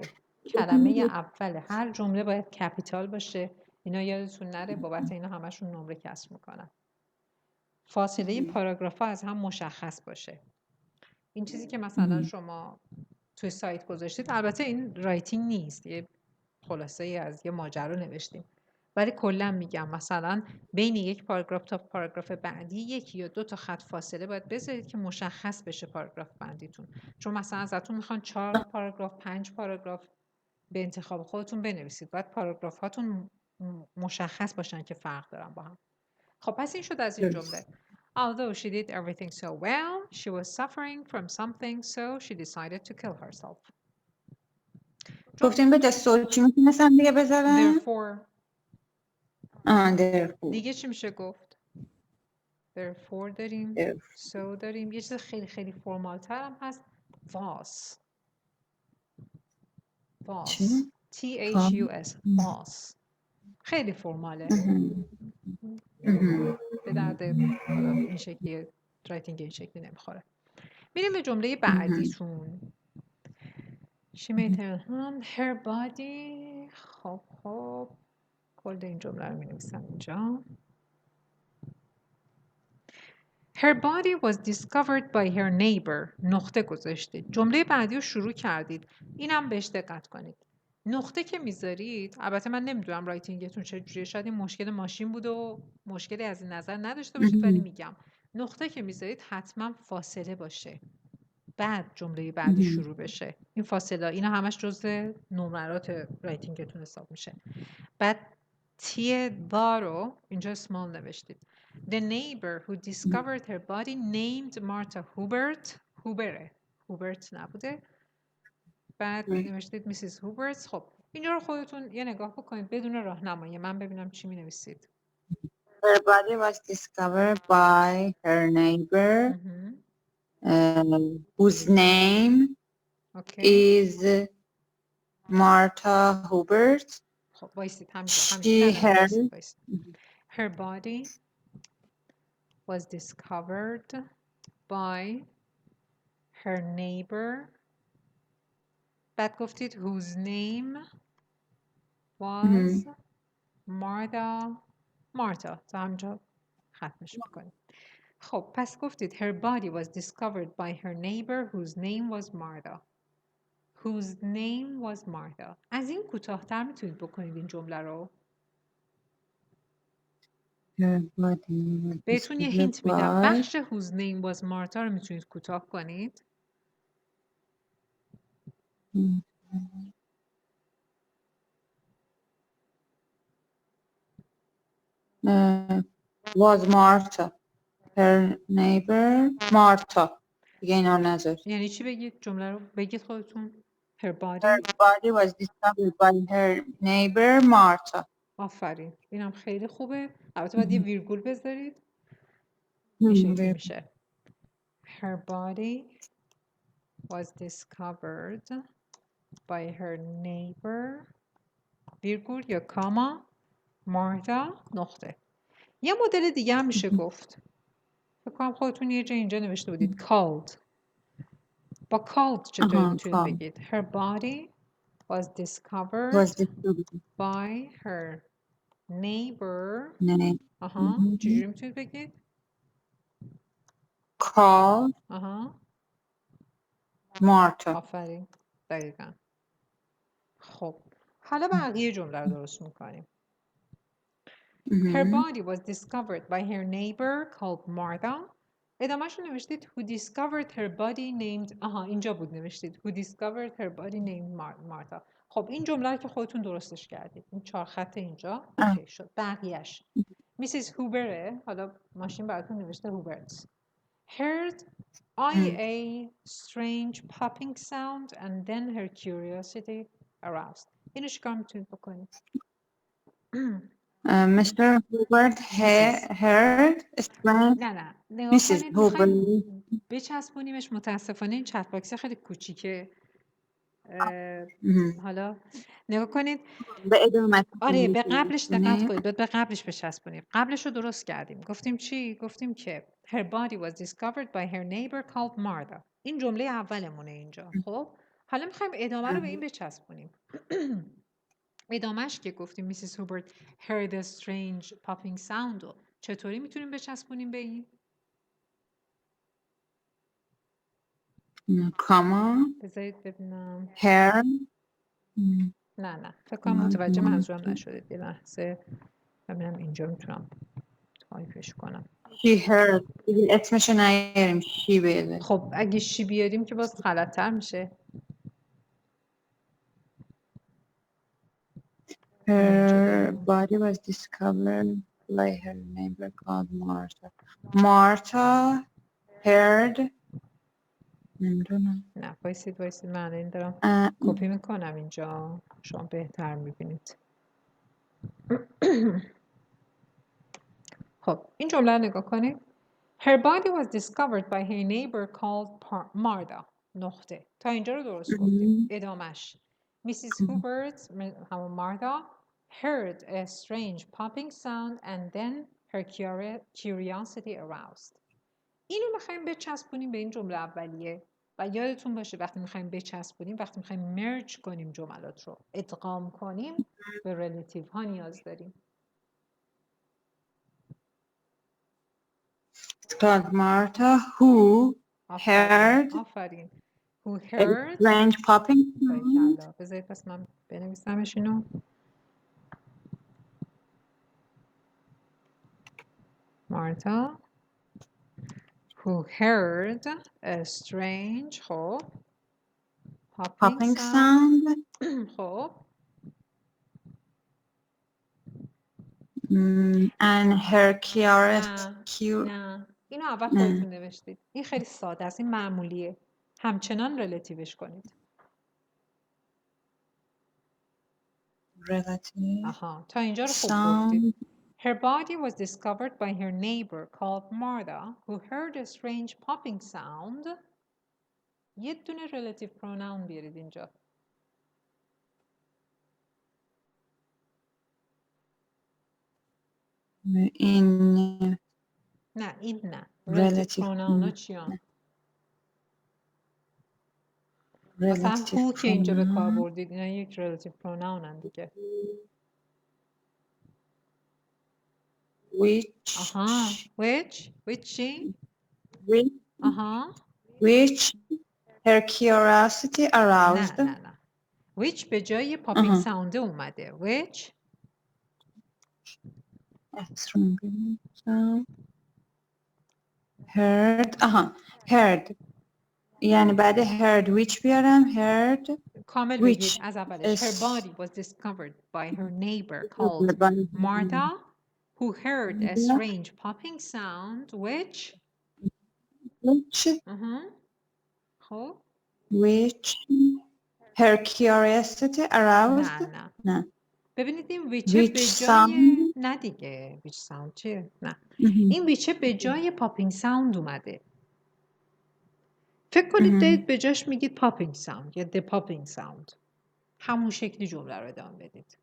کلمه اول هر جمله باید کپیتال باشه. اینا یادتون نره، بابت اینا همشون نمره کسر میکنن. فاصله پاراگراف ها از هم مشخص باشه. این چیزی که مثلا شما توی سایت گذاشتید، البته این رایتینگ نیست، یه خلاصه ای از یه ماجرا نوشتیم، ولی کلا میگم مثلا بین یک پاراگراف تا پاراگراف بعدی 1 یا 2 تا خط فاصله باید بذارید که مشخص بشه پاراگراف بندیتون. چون مثلا ازتون میخوان 4 پاراگراف 5 پاراگراف به انتخاب خودتون بنویسید. باید پاراگراف هاتون مشخص باشن که فرق دارن با هم. خب پس این شد از این جمله. Although she did everything so well, she was suffering from something, so she decided to kill herself. گفتیم به جا چی میتونستم دیگه بذارم؟ Therefore. دیگه چی میشه گفت؟ Therefore داریم. So داریم. یه چیز خیلی خیلی فرمال تر هم هست. Was. T-H-U-S. Was. خیلی فرماله. به درد این شکلی رایتینگ این شکلی نمیخوره. میریم به جمله بعدیتون. She made her body. خب کل این جمله رو می‌نویسم اینجا. Her body was discovered by her neighbor. نقطه گذاشتید. جمله بعدی رو شروع کردید. اینم بهش دقت کنید. نقطه که میذارید، البته من نمیدونم رایتینگتون چجوریه، شاید این مشکل ماشین بود و مشکلی از این نظر نداشته باشید، ولی میگم نقطه که میذارید حتما فاصله باشه. بعد جمله بعدی شروع بشه. این فاصله اینا همش جزء نمرات رایتینگتون حساب میشه. بعد تی دا رو اینجا small نوشتید. The neighbor who discovered her body named Martha هوبرت نبوده. بعد نوشتید میسیز هوبرت. خب اینجا رو خودتون یه نگاه بکنید بدون راهنمایی، من ببینم چی می نویسید. Her body was discovered by her neighbor whose name is Martha Hubert. خب وایسید همینجا. Her body was discovered by her neighbor. بعد گفتید whose name was Martha. تا همینجا ختمش میکنیم. خب پس گفتید her body was discovered by her neighbor whose name was Martha. Whose name was Martha. از این کوتاه‌تر میتونید بکنید این جمله رو. بهتون یه هینت میدم. بخش whose name was Martha رو میتونید کوتاه کنید. Was Martha her neighbor Martha. دیگه اینا نذار. یعنی چی بگید؟ جمله رو بگید خودتون. Her body was discovered by her neighbor Martha. آفرین. اینم خیلی خوبه. البته باید یه ویرگول بذارید. این شکلی میشه. Her body was discovered by her neighbor ویرگول یا کاما مارتا نقطه. یه مدل دیگه هم میشه گفت. فکر کنم خودتون یه جا اینجا نوشته بودید called. با called چطوری میتونید بگید؟ Her body was discovered by her neighbor. چجوری میتونید بگید؟ called مارتا. آفرین. دقیقا. خب حالا بقیه جمله رو درست میکنیم. Her body was discovered by her neighbor called Martha. ادامهش رو نوشتید who discovered her body named اینجا بود نوشتید who discovered her body named Martha. خب این جمله رو که خودتون درستش کردید. این 4 خط اینجا اوکی شد. بقیهش میسیز هوبره. حالا ماشین براتون نوشته هوبرت. Heard a strange popping sound and then her curiosity aroused. اینو چیکار میتونید بکنید؟ Mr. Hubert heard نه نگاه کنید میخوایم بچسبونیمش. متاسفانه این چت باکس خیلی کوچیکه. حالا نگاه کنید به ادامه. آره به قبلش دقت کنید. به قبلش بچسبونیم. قبلش رو درست کردیم. گفتیم چی؟ گفتیم که her body was discovered by her neighbor called Martha. این جمله اولمونه اینجا. خب حالا میخوایم ادامه رو به این بچسبونیم. ادامهش که گفتیم میسیس هوبرت heard a strange popping sound رو چطوری میتونیم بچسبونیم به این؟ کاما بذارید ببینم. heard نه فکر کنم متوجه منظورم نشدید. یه لحظه ببینم اینجا میتونم تایپش کنم. she heard. اسمشو نیاریم she بیاره. خب اگه شی بیاریم که باز غلط‌تر میشه. Her body was discovered by her neighbor called Martha. Martha heard. نه وایسید من این دارم کپی میکنم اینجا. شما بهتر میبینید. خب این جمله رو نگاه کنید. Her body was discovered by her neighbor called Martha. نقطه. تا اینجا رو درست گفتیم. ادامش. Mrs. Hubert همون مارتا heard a strange popping sound and then her curiosity aroused. اینو میخوایم بچسبونیم به این جمله اولیه و یادتون باشه وقتی میخوایم بچسبونیم، وقتی میخوایم مرج کنیم جملات رو، ادغام کنیم، به ریلیتیو ها نیاز داریم. called Martha who heard who heard strange popping sound. بذارید پس من بنویسمش اینو. Martha who heard a strange popping sound. خب and her نه اینو اول خودتون نوشتید. این خیلی ساده است، این معمولیه. همچنان ریلیتیوش کنید. آها تا اینجا رو خوب گفتید. Her body was discovered by her neighbor called Martha who heard a strange popping sound. یه دونه relative pronoun بیارید اینجا. این نه این نه. relative pronoun ها چیان؟ مثلا who که اینجا به کار بردید اینا یک relative pronoun هم دیگه. which آها which چی؟ آها which her curiosity aroused. نه which به جای popping sound اومده. which heard heard یعنی بعد heard which بیارم heard کامل بگید از اولش. Her body was discovered by her neighbor called Martha who heard a strange popping sound which خب which her curiosity aroused. نه ببینید این which به جای نه دیگه which sound چیه؟ نه این which به جای popping sound اومده. فکر کنید دارید به جاش میگید popping sound یا the popping sound. همون شکلی جمله رو ادامه بدید.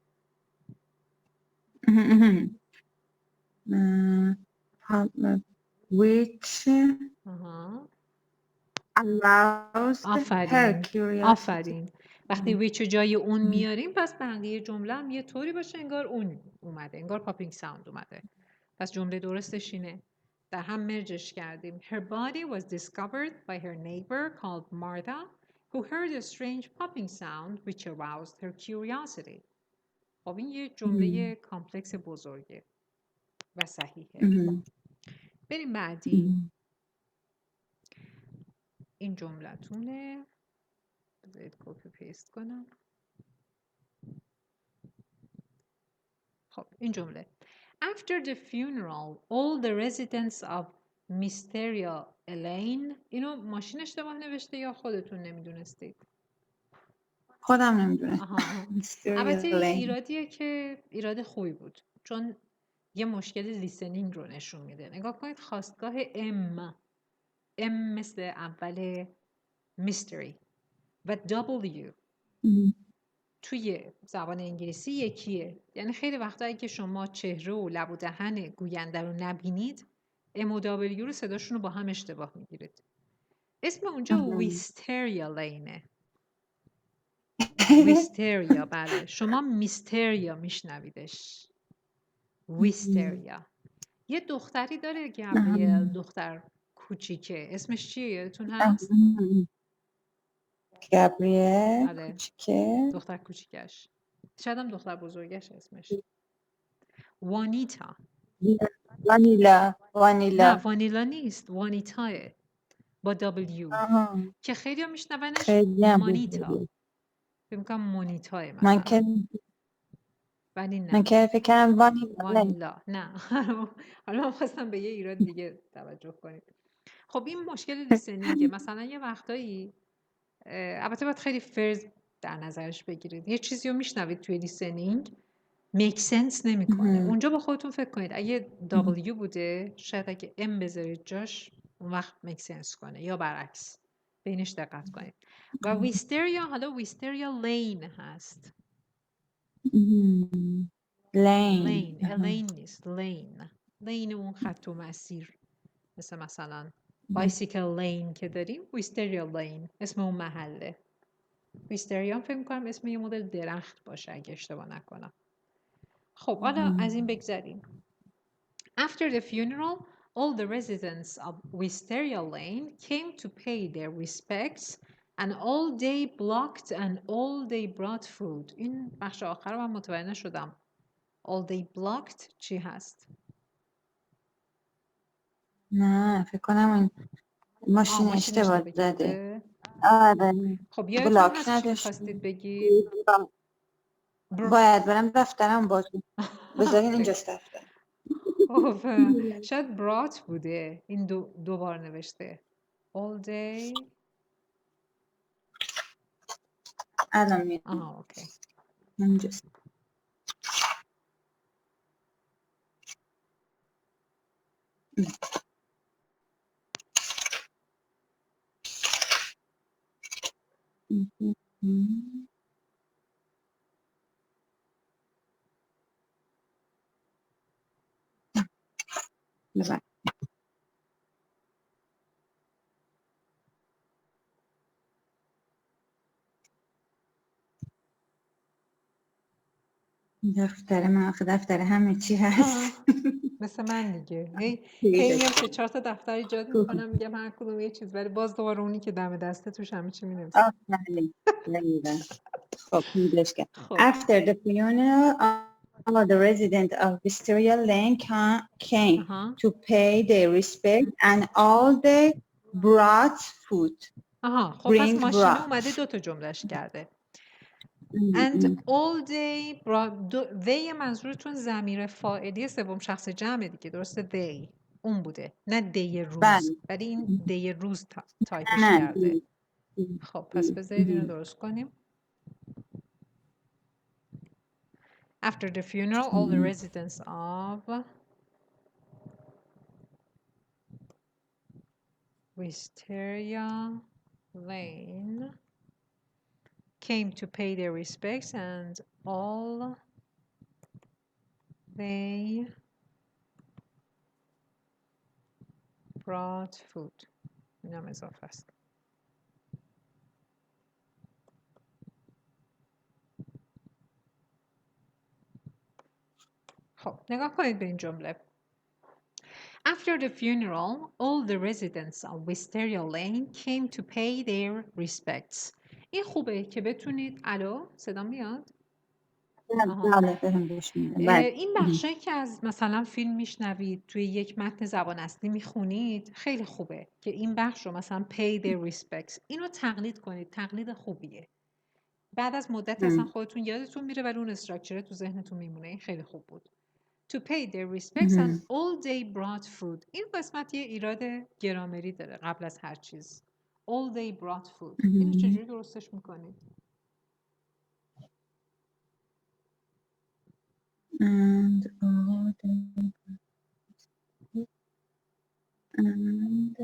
which allows her curiosity. آفرین. وقتی which جای اون میاریم پس بقیه جمله هم یه طوری باشه انگار اون اومده، انگار popping sound اومده. پس جمله درستش اینه. در هم مرجش کردیم. Her body was discovered by her neighbor called Martha who heard a strange popping sound which aroused her curiosity. خب این یه جمله کامپلکس بزرگه و صحیحه. بریم بعدی. این جملتونه. بذارید کپی پیست کنم. خب این جمله. After the funeral, all the residents of Mysteria Lane. اینو ماشین اشتباه نوشته یا خودتون نمیدونستید؟ خودم نمیدونستم. البته این ایرادیه که ایراد خوبی بود چون یه مشکل لیسنینگ رو نشون میده. نگاه کنید خواستگاه ام مثل اول mystery و W توی زبان انگلیسی یکیه. یعنی خیلی وقتا که شما چهره و لب و دهن گوینده رو نبینید ام و دبلیو رو صداشون رو با هم اشتباه میگیرید. اسم اونجا ویستریا لینه. ویستریا بله. شما میستریا میشنویدش. ویستریا. یه دختری داره گابریل، دختر کوچیکه. اسمش چیه یادتون هست؟ گابریل بله. کوچیکه. دختر کوچیکش. شاید هم دختر بزرگش اسمش. وانیتا. وانیلا. نه وانیلا نیست. وانیتاه. با دبلیو. که خیلی هم میشنونش مانیتا. فکر میکنم مونیتاه مثلا. ولی نه. من که فکر کنم وانیلا. نه. حالا من خواستم به یه ایراد دیگه توجه کنید. خب این مشکل لیسنینگه. مثلا یه وقتایی البته باید خیلی فرض در نظرش بگیرید. یه چیزی رو میشنوید توی لیسنینگ میک سنس نمیکنه. اونجا با خودتون فکر کنید اگه W بوده شاید اگه M بذارید جاش اون وقت میک سنس کنه یا برعکس. بینش دقت کنید. و ویستریا حالا ویستریا لین هست. لین نیست. لین اون خط و مسیر مثلا بایسیکل لین که داریم ویستریا لین اسم اون محله. ویستریا فکر می‌کنم اسم یه مدل درخت باشه اگه اشتباه نکنم. خب حالا از این بگذریم. After the funeral, all the residents of Wisteria Lane came to pay their respects and all they blocked and all they brought food. این بخش آخر رو من متوجه نشدم. All they blocked چی هست؟ نه فکر کنم این ماشین اشتباه زده. آره. خب یادتون هست چی می‌خواستید بگید؟ باید برم دفترم باشه. بذارین اینجا دفتر. شاید برات بوده. این دو بار نوشته. All day. الان میاد. اوکی. اینجاست. دفتر من آخه دفتر همه چی هست. مثل من دیگه. هی میام 3-4 تا دفتر ایجاد میکنم، میگم هر کدوم یه چیز، ولی باز دوباره اونی که دم دسته توش همه چی مینویسم. خب پیداش کرد. After the funeral, all the residents of Wisteria Lane came to pay their respect and all they brought food. خب پس ماشینه اومده 2 تا جملهش کرده. And all they brought. they منظورتون ضمیر فاعلی سوم شخص جمع دیگه، درسته؟ they اون بوده، نه دی روز، ولی این دی روز تایپش کرده. خب پس بذارید اینو درست کنیم. After the funeral, all the residents of Wisteria Lane came to pay their respects and all they brought food. اینم اضافه است. خب نگاه کنید به این جمله. After the funeral, all the residents of Wisteria Lane came to pay their respects. این خوبه که بتونید. الو صدا میاد؟ این بخشی که از مثلا فیلم میشنوید، توی یک متن زبان اصلی میخونید، خیلی خوبه که این بخش رو مثلا pay their respects اینو تقلید کنید. تقلید خوبیه. بعد از مدت اصلا خودتون یادتون میره ولی اون استراکچر تو ذهنتون میمونه. این خیلی خوب بود. To pay their respects and all they brought food. این قسمت یه ایراد گرامری داره قبل از هر چیز. All they brought food. اینو چجوری درستش میکنید؟ And all they and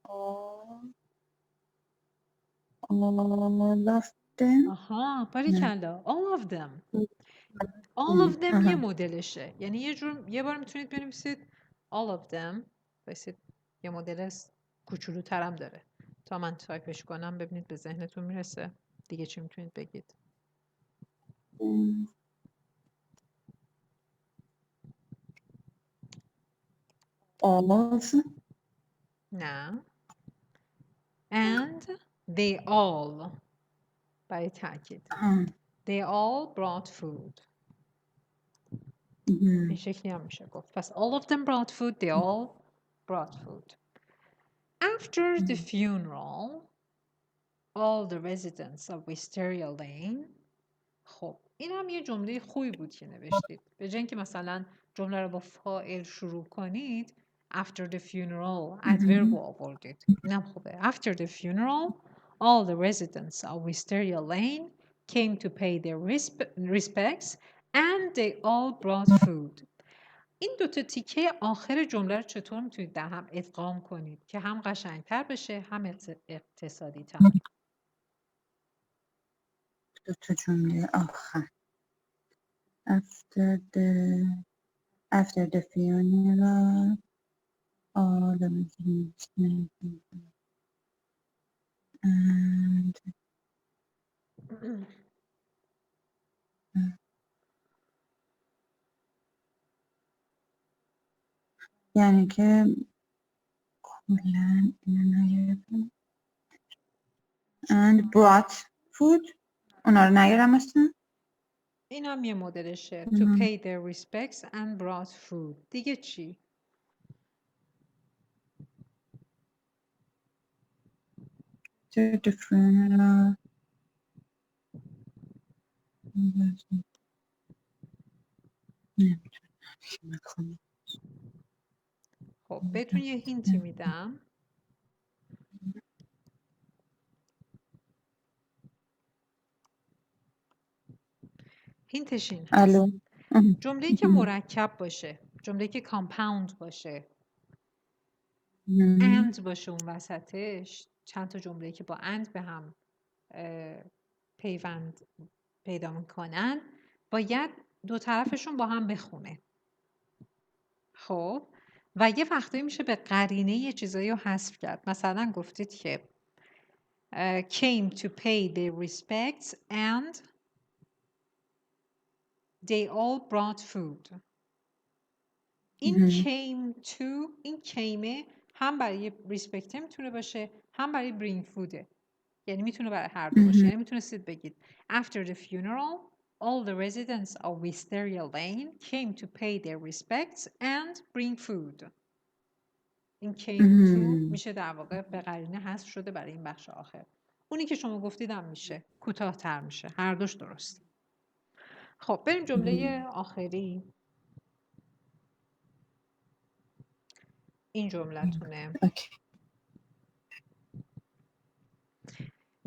all of them. باریکلا. all of them. all of them یه مدلشه. یعنی یه بار میتونید بنویسید all of them. بایستید یه مدل کوچولوترم داره. تا من تایپش کنم ببینید به ذهنتون میرسه. دیگه چی میتونید بگید؟ all of نه. and they all. برای تأکید. They all brought food. این شکلی هم میشه گفت. پس all of them brought food. They all brought food. After the funeral, all the residents of Wisteria Lane. خب این هم یه جمله خوبی بود که نوشتید. به جای اینکه مثلا جمله رو با فاعل شروع کنید، after the funeral adverb رو آوردید. اینم خوبه. After the funeral, all the residents of Wisteria Lane came to pay their respects and they all brought food. این 2 تا تیکه آخر جمله رو چطور میتونید در هم ادغام کنید که هم قشنگتر بشه هم اقتصادی تر؟ 2 تا جمله آخر. After the funeral, all the residents and یعنی که کلاً and brought food. اونا رو نگیرم اصلا. این هم یه مدلشه. To pay their respects and brought food. دیگه چی؟ after the funeral. خب بهتون یه هینتی میدم. هینتش این هست. جمله‌ای که مرکب باشه، جمله‌ای که کامپاوند باشه، and باشه اون وسطش، چند تا جمله‌ای که با and به هم پیوند پیدا میکنن، باید دو طرفشون با هم بخونه. خب و یه وقتایی میشه به قرینه یه چیزایی رو حذف کرد. مثلا گفتید که came to pay their respects and they all brought food. این came to، این came هم برای respect میتونه باشه، هم برای bring food. یعنی میتونه برای هر دو باشه. یعنی میتونستید بگید after the funeral all the residents of Wisteria Lane came to pay their respects and bring food. این came to میشه در واقع به قرینه حذف شده برای این بخش آخر. اونی که شما گفتیدم میشه کوتاه‌تر میشه. هر دوش درست. خب بریم جمله آخری. این جملتونه.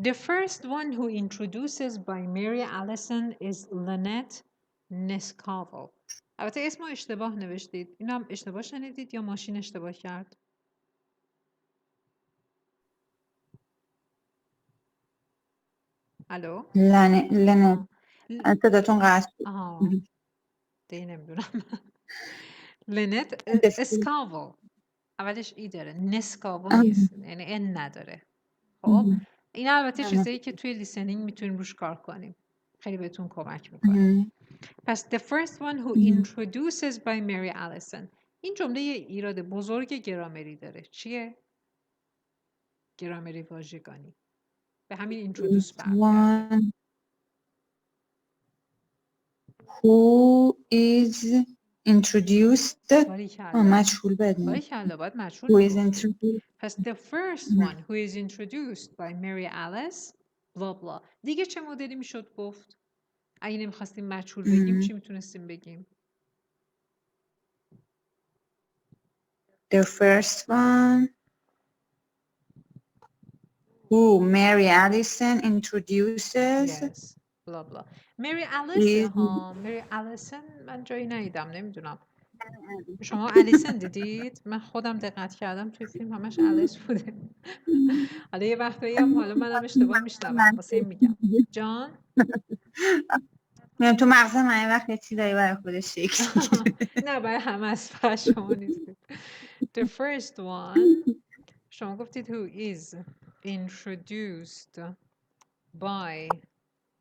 The first one who introduces by Mary Allison is Lynette Nescavo. البته اسمو اشتباه نوشتید. اینو هم اشتباه شنیدید یا ماشین اشتباه کرد؟ الو؟ لنت صداتون قطع شد. دیگه نمیدونم. لنت اسکاوو. اولش ای داره، نسکاوو نیست، یعنی ان نداره. خب این البته چیزایی که توی لیسنینگ میتونیم روش کار کنیم، خیلی بهتون کمک میکنه. پس the first one who introduces by Mary Allison. این جمله یه ایراد بزرگ گرامری داره. چیه؟ گرامری واژگانی. به همین introduce برمیگرده. Who is introduced. مجهول بدیم. باریکلا باید مجهول. پس the first one who is introduced by Mary Alice blah blah. دیگه چه مدلی میشد گفت؟ اگه نمیخواستیم مجهول بگیم چی میتونستیم بگیم؟ The first one who Mary Allison introduces. Yes. blah blah. Mary Alice ها. Mary Allison من جایی ندیدم، نمیدونم. شما الیسن دیدید؟ من خودم دقت کردم توی فیلم همش الیس بوده. حالا یه وقتایی هم حالا منم اشتباه میشنوم، واسه این میگم. جان؟ تو مغز من وقت یه چیزی داری برای خودش شکل. نه برای همه از فقط شما نیستید. The first one شما گفتید who is introduced by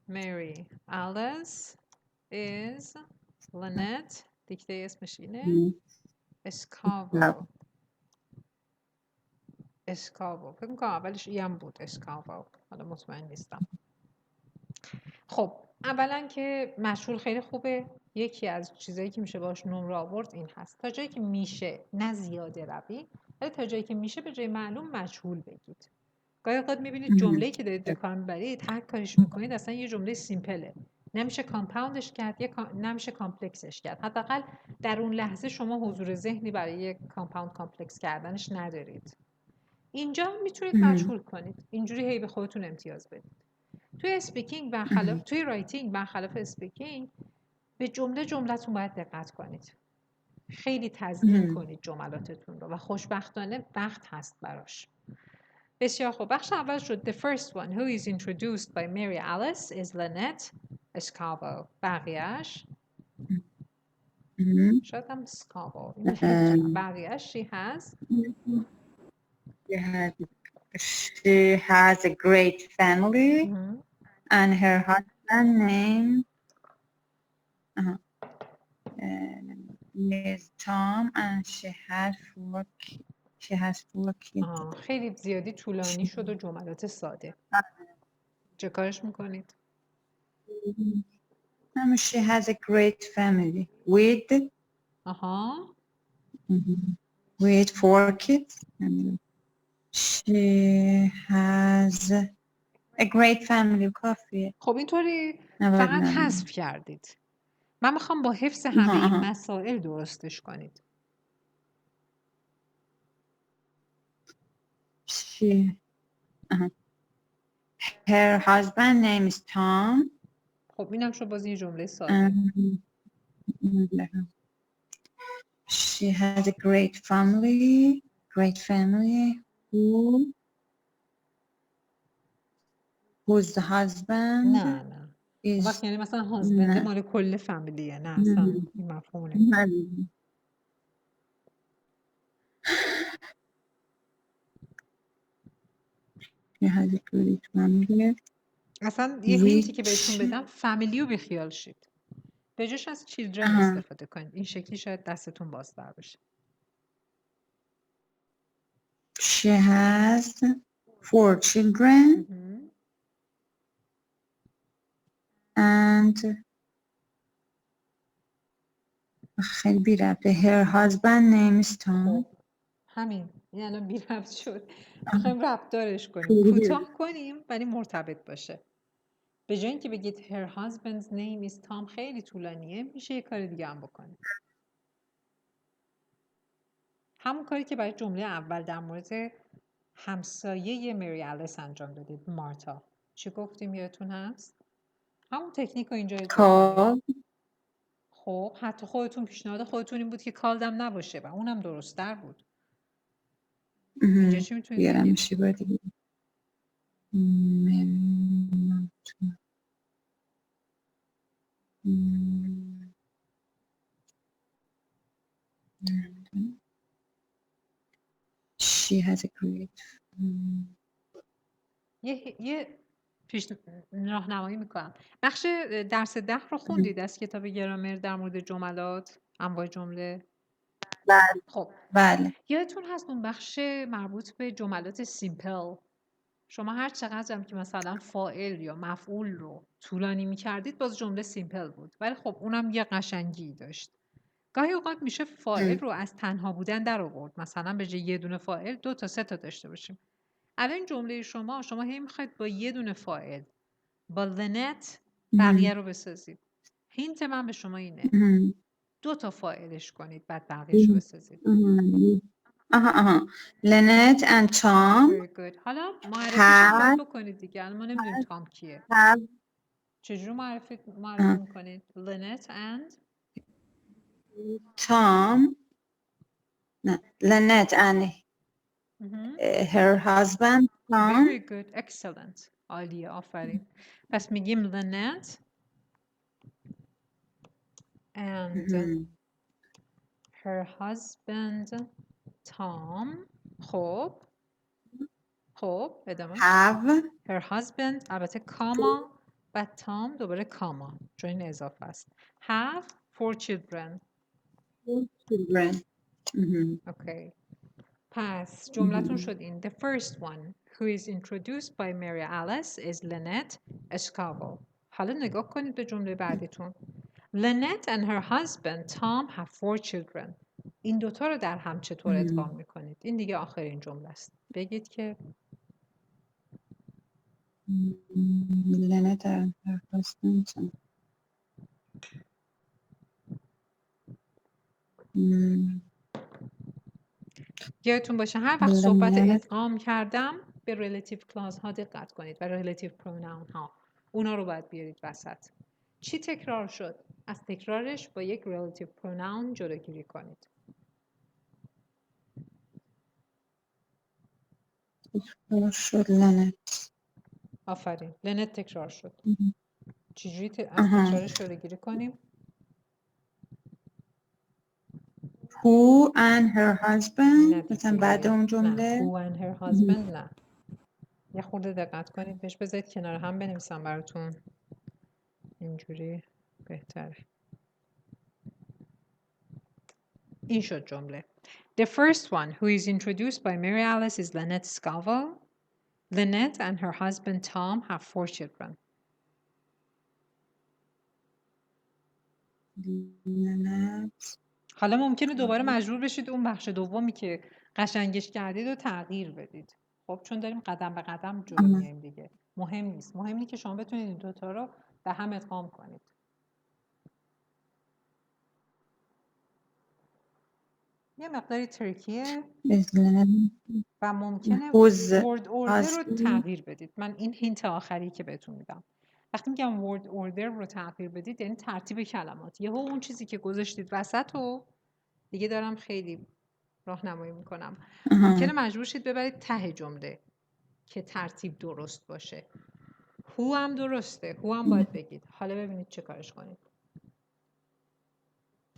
Mary Alice is Lynette. دیکته اسمش اینه. اسکاوو. اسکاوو. فکر می‌کنم اولش ای بود. اسکاوو. حالا مطمئن نیستم. خب اولا که مشهور خیلی خوبه. یکی از چیزایی که میشه باش نمره آورد این هست. تا جایی که میشه نه زیاده روی، ولی تا جایی که میشه به جای معلوم مجهول بگید. گاهی اوقات میبینید جمله‌ای که دارید به کار میبرید هر کاریش میکنید اصلا یه جمله سیمپله. نمیشه کامپاوندش کرد، نمیشه کامپلکسش کرد. حداقل در اون لحظه شما حضور ذهنی برای کامپاوند کامپلکس کردنش ندارید. اینجا میتونید مجهول کنید. اینجوری هی به خودتون امتیاز بدید. توی اسپیکینگ برخلاف توی رایتینگ برخلاف اسپیکینگ به جمله‌تون باید دقت کنید. خیلی تزیین کنید جملاتتون رو و خوشبختانه وقت هست براش. بسیار خوب. بخش اول شد. The first one who is introduced by Mary Alice is Lynette Escavo. بقیه‌اش شاید هم Escavo. بقیه‌اش she has a great family and her husband name is Tom and she has 4 kids. خیلی زیادی طولانی شد و جملات ساده. چه کارش میکنید؟ She has a great family with 4 kids. She has a great family. کافیه. خب اینطوری فقط حذف کردید. من میخوام با حفظ همه این مسائل درستش کنید. Her husband name is Tom. خب اینم شو باز یه جمله ساده. She has a great family. Whose husband نه وقت یعنی مثلا هازبند مال کل فامیلیه. نه اصلا این مفهوم نمیده. She has a great family. اصلا یه هینتی که بهتون بدم فامیلیو بیخیال شید. به جاش از چیلدرن استفاده کنید. این شکلی شاید دستتون بازتر بشه. She has 4 children. And خیلی بی ربطه. Her husband name is Tom. همین. این الان بی ربط شد. میخوایم ربط دارش کنیم. کوتاه کنیم ولی مرتبط باشه. به جای اینکه بگید her husband's name is Tom خیلی طولانیه، میشه یه کار دیگه هم بکنید. همون کاری که برای جمله اول در مورد همسایه مری الیس انجام دادید، مارتا. چی گفتیم یادتون هست؟ همون تکنیک رو اینجا اجرا کنید. خب حتی خودتون پیشنهاد خودتون این بود که کالدم نباشه و اونم درست‌تر بود. اینجا چی میتونید بگید؟ She has a great یه راهنمایی میکنم. بخش درس 10 رو خوندید از کتاب گرامر در مورد جملات، انواع جمله؟ بله. خب بله. یادتون هست اون بخش مربوط به جملات سیمپل، شما هر چقدر هم که مثلا فاعل یا مفعول رو طولانی میکردید باز جمله سیمپل بود، ولی خب اونم یه قشنگی داشت. گاهی اوقات میشه فاعل رو از تنها بودن در آورد، مثلا به جای یه دونه فاعل 2 تا 3 تا داشته باشیم. الان جمله شما هی میخواید با یه دونه فاعل با لنت بقیه رو بسازید. هینت من به شما اینه 2 تا فاعلش کنید بعد بقیه‌شو بسازید. لنت and Tom. Very good. حالا معرفیش هم باید بکنید دیگه. الان ما نمیدونیم تام کیه. چجور معرفی میکنید؟ لنت and Tom. لنت and her husband Tom. Very good. Excellent. عالیه. آفرین. پس میگیم لنت and her husband Tom. خب ادامه. Have her husband البته کاما و Tom دوباره کاما چون این اضافه است. have 4 children. Okay. پس جملتون شد این. The first one who is introduced by Mary Alice is Lynette Escavo. حالا نگاه کنید به جمله بعدیتون. Lynette and her husband Tom have 4 children. این دوتا رو در هم چطور ادغام میکنید؟ این دیگه آخرین جمله است. بگید که Lynette and her husband Tom. یادتون باشه هر وقت صحبت ادغام کردم به relative clause ها دقت کنید و relative pronoun ها. اونا رو باید بیارید وسط. چی تکرار شد؟ از تکرارش با یک relative pronoun جلوگیری کنید. تکرار شد لنت. آفرین. لنت تکرار شد. چجوری از تکرارش جلوگیری کنیم؟ Who and her husband. مثلا بعد اون جمله. Who and her husband نه. یه خورده دقت کنید بهش، بذارید کنار هم بنویسم براتون. اینجوری بهتره. این شد جمله. The first one who is introduced by Mary Alice is Lynette Scavo. Lynette and her husband Tom have 4 children. حالا ممکنه دوباره مجبور بشید اون بخش دومی که قشنگش کردید رو تغییر بدید. خب چون داریم قدم به قدم جلو میایم دیگه. مهم نیست. مهم اینه که شما بتونید این دوتا رو به هم ادغام کنید. یه مقداری ترکیه و ممکنه ورد اوردر رو تغییر بدید. من این هینت آخری که بهتون میدم، وقتی میگم ورد اوردر رو تغییر بدید یعنی ترتیب کلمات. یهو اون چیزی که گذاشتید وسط رو دیگه دارم خیلی راهنمایی میکنم، ممکنه مجبور شید ببرید ته جمله که ترتیب درست باشه. هو هم درسته، هو هم باید بگید. حالا ببینید چه کارش کنید.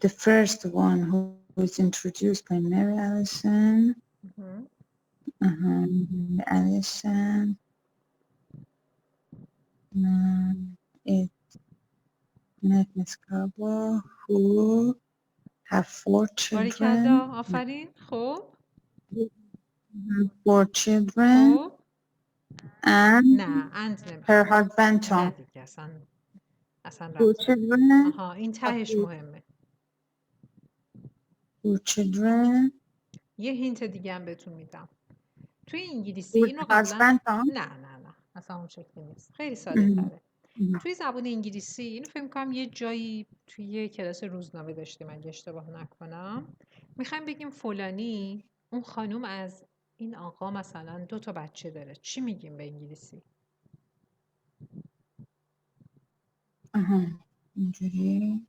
The first one who was introduced by Mary Allison. Allison. It's Miss Cabo who have 4 children. آفرین. خب 4 children. خب And نه her husband Tom. نه دیگه اصلا 2 children. آها این تهش مهمه. 2 children. یه هینت دیگه هم بهتون میدم. توی انگلیسی اینو قبلا نه اصلا اون شکلی نیست. خیلی ساده تره. توی زبان انگلیسی اینو فکر می‌کنم یه جایی توی یه کلاس روزنامه داشتیم اگه اشتباه نکنم. میخوایم بگیم فلانی اون خانم از این آقا مثلا 2 تا بچه داره. چی میگیم به انگلیسی؟ اینجوری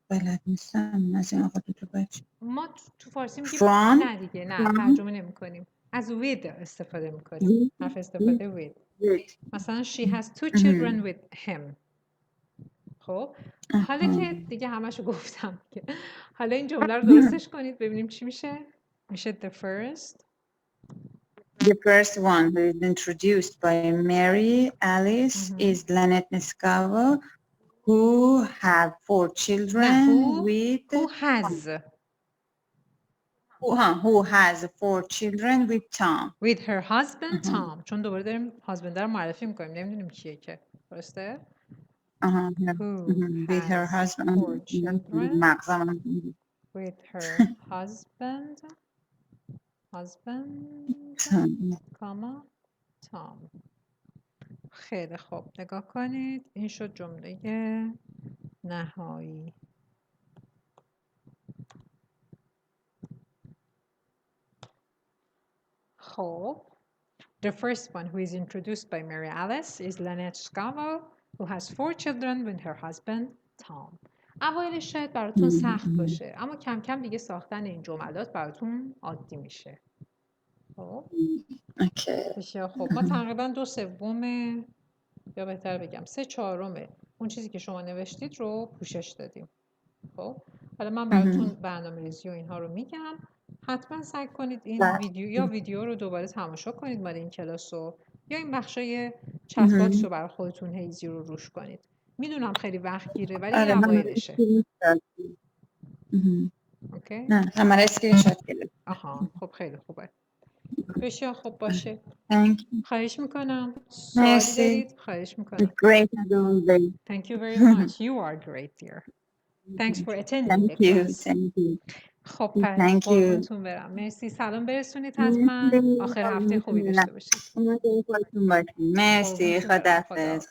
بلد نیستم. از این آقا 2 تا بچه. ما تو فارسی میگیم نه دیگه نه ترجمه نمی‌کنیم. از with استفاده می‌کنیم. حرف استفاده with. مثلا she has 2 children with him. خب حالا که دیگه همشو گفتم که حالا این جمله رو درستش کنید ببینیم چی میشه. میشه the first one who is introduced by Mary Alice is Lynette Nescavo who have 4 children with who has 4 children with Tom. With her husband Tom. چون دوباره داریم husband رو معرفی میکنیم نمیدونیم کیه که. درسته؟ With her husband. 4 children with her husband Tom. خیلی خوب نگاه کنید. این شد جمله نهایی. خب The first one who is introduced by Mary Alice is Lynette Scavo who has 4 children with her husband Tom. اوایلش شاید براتون سخت باشه اما کم کم دیگه ساختن این جملات براتون عادی میشه. خب بسیار خب ما تقریبا 2/3 یا بهتر بگم 3/4 اون چیزی که شما نوشتید رو پوشش دادیم. خب حالا من براتون برنامه‌ریزی و اینها رو میگم. حتما سعی کنید این ویدیو رو دوباره تماشا کنید مال این کلاس رو یا این بخشای چت باکس رو برای خودتون هیزی رو روش کنید. میدونم خیلی وقت گیره ولی این اوایلشه. اوکی؟ نه همه را اسکرین شات گرفت. آها خب خیلی خوبه. بسیار خوب باشه. خواهش میکنم. سوالی دارید؟ خواهش میکنم. Great as always. Thank you very much. You are great dear. Thanks for attending the class. Thank you. خب قربونتون برم. مرسی. سلام برسونید حتما. آخر هفته خوبی داشته باشید. مرسی. خداحافظ.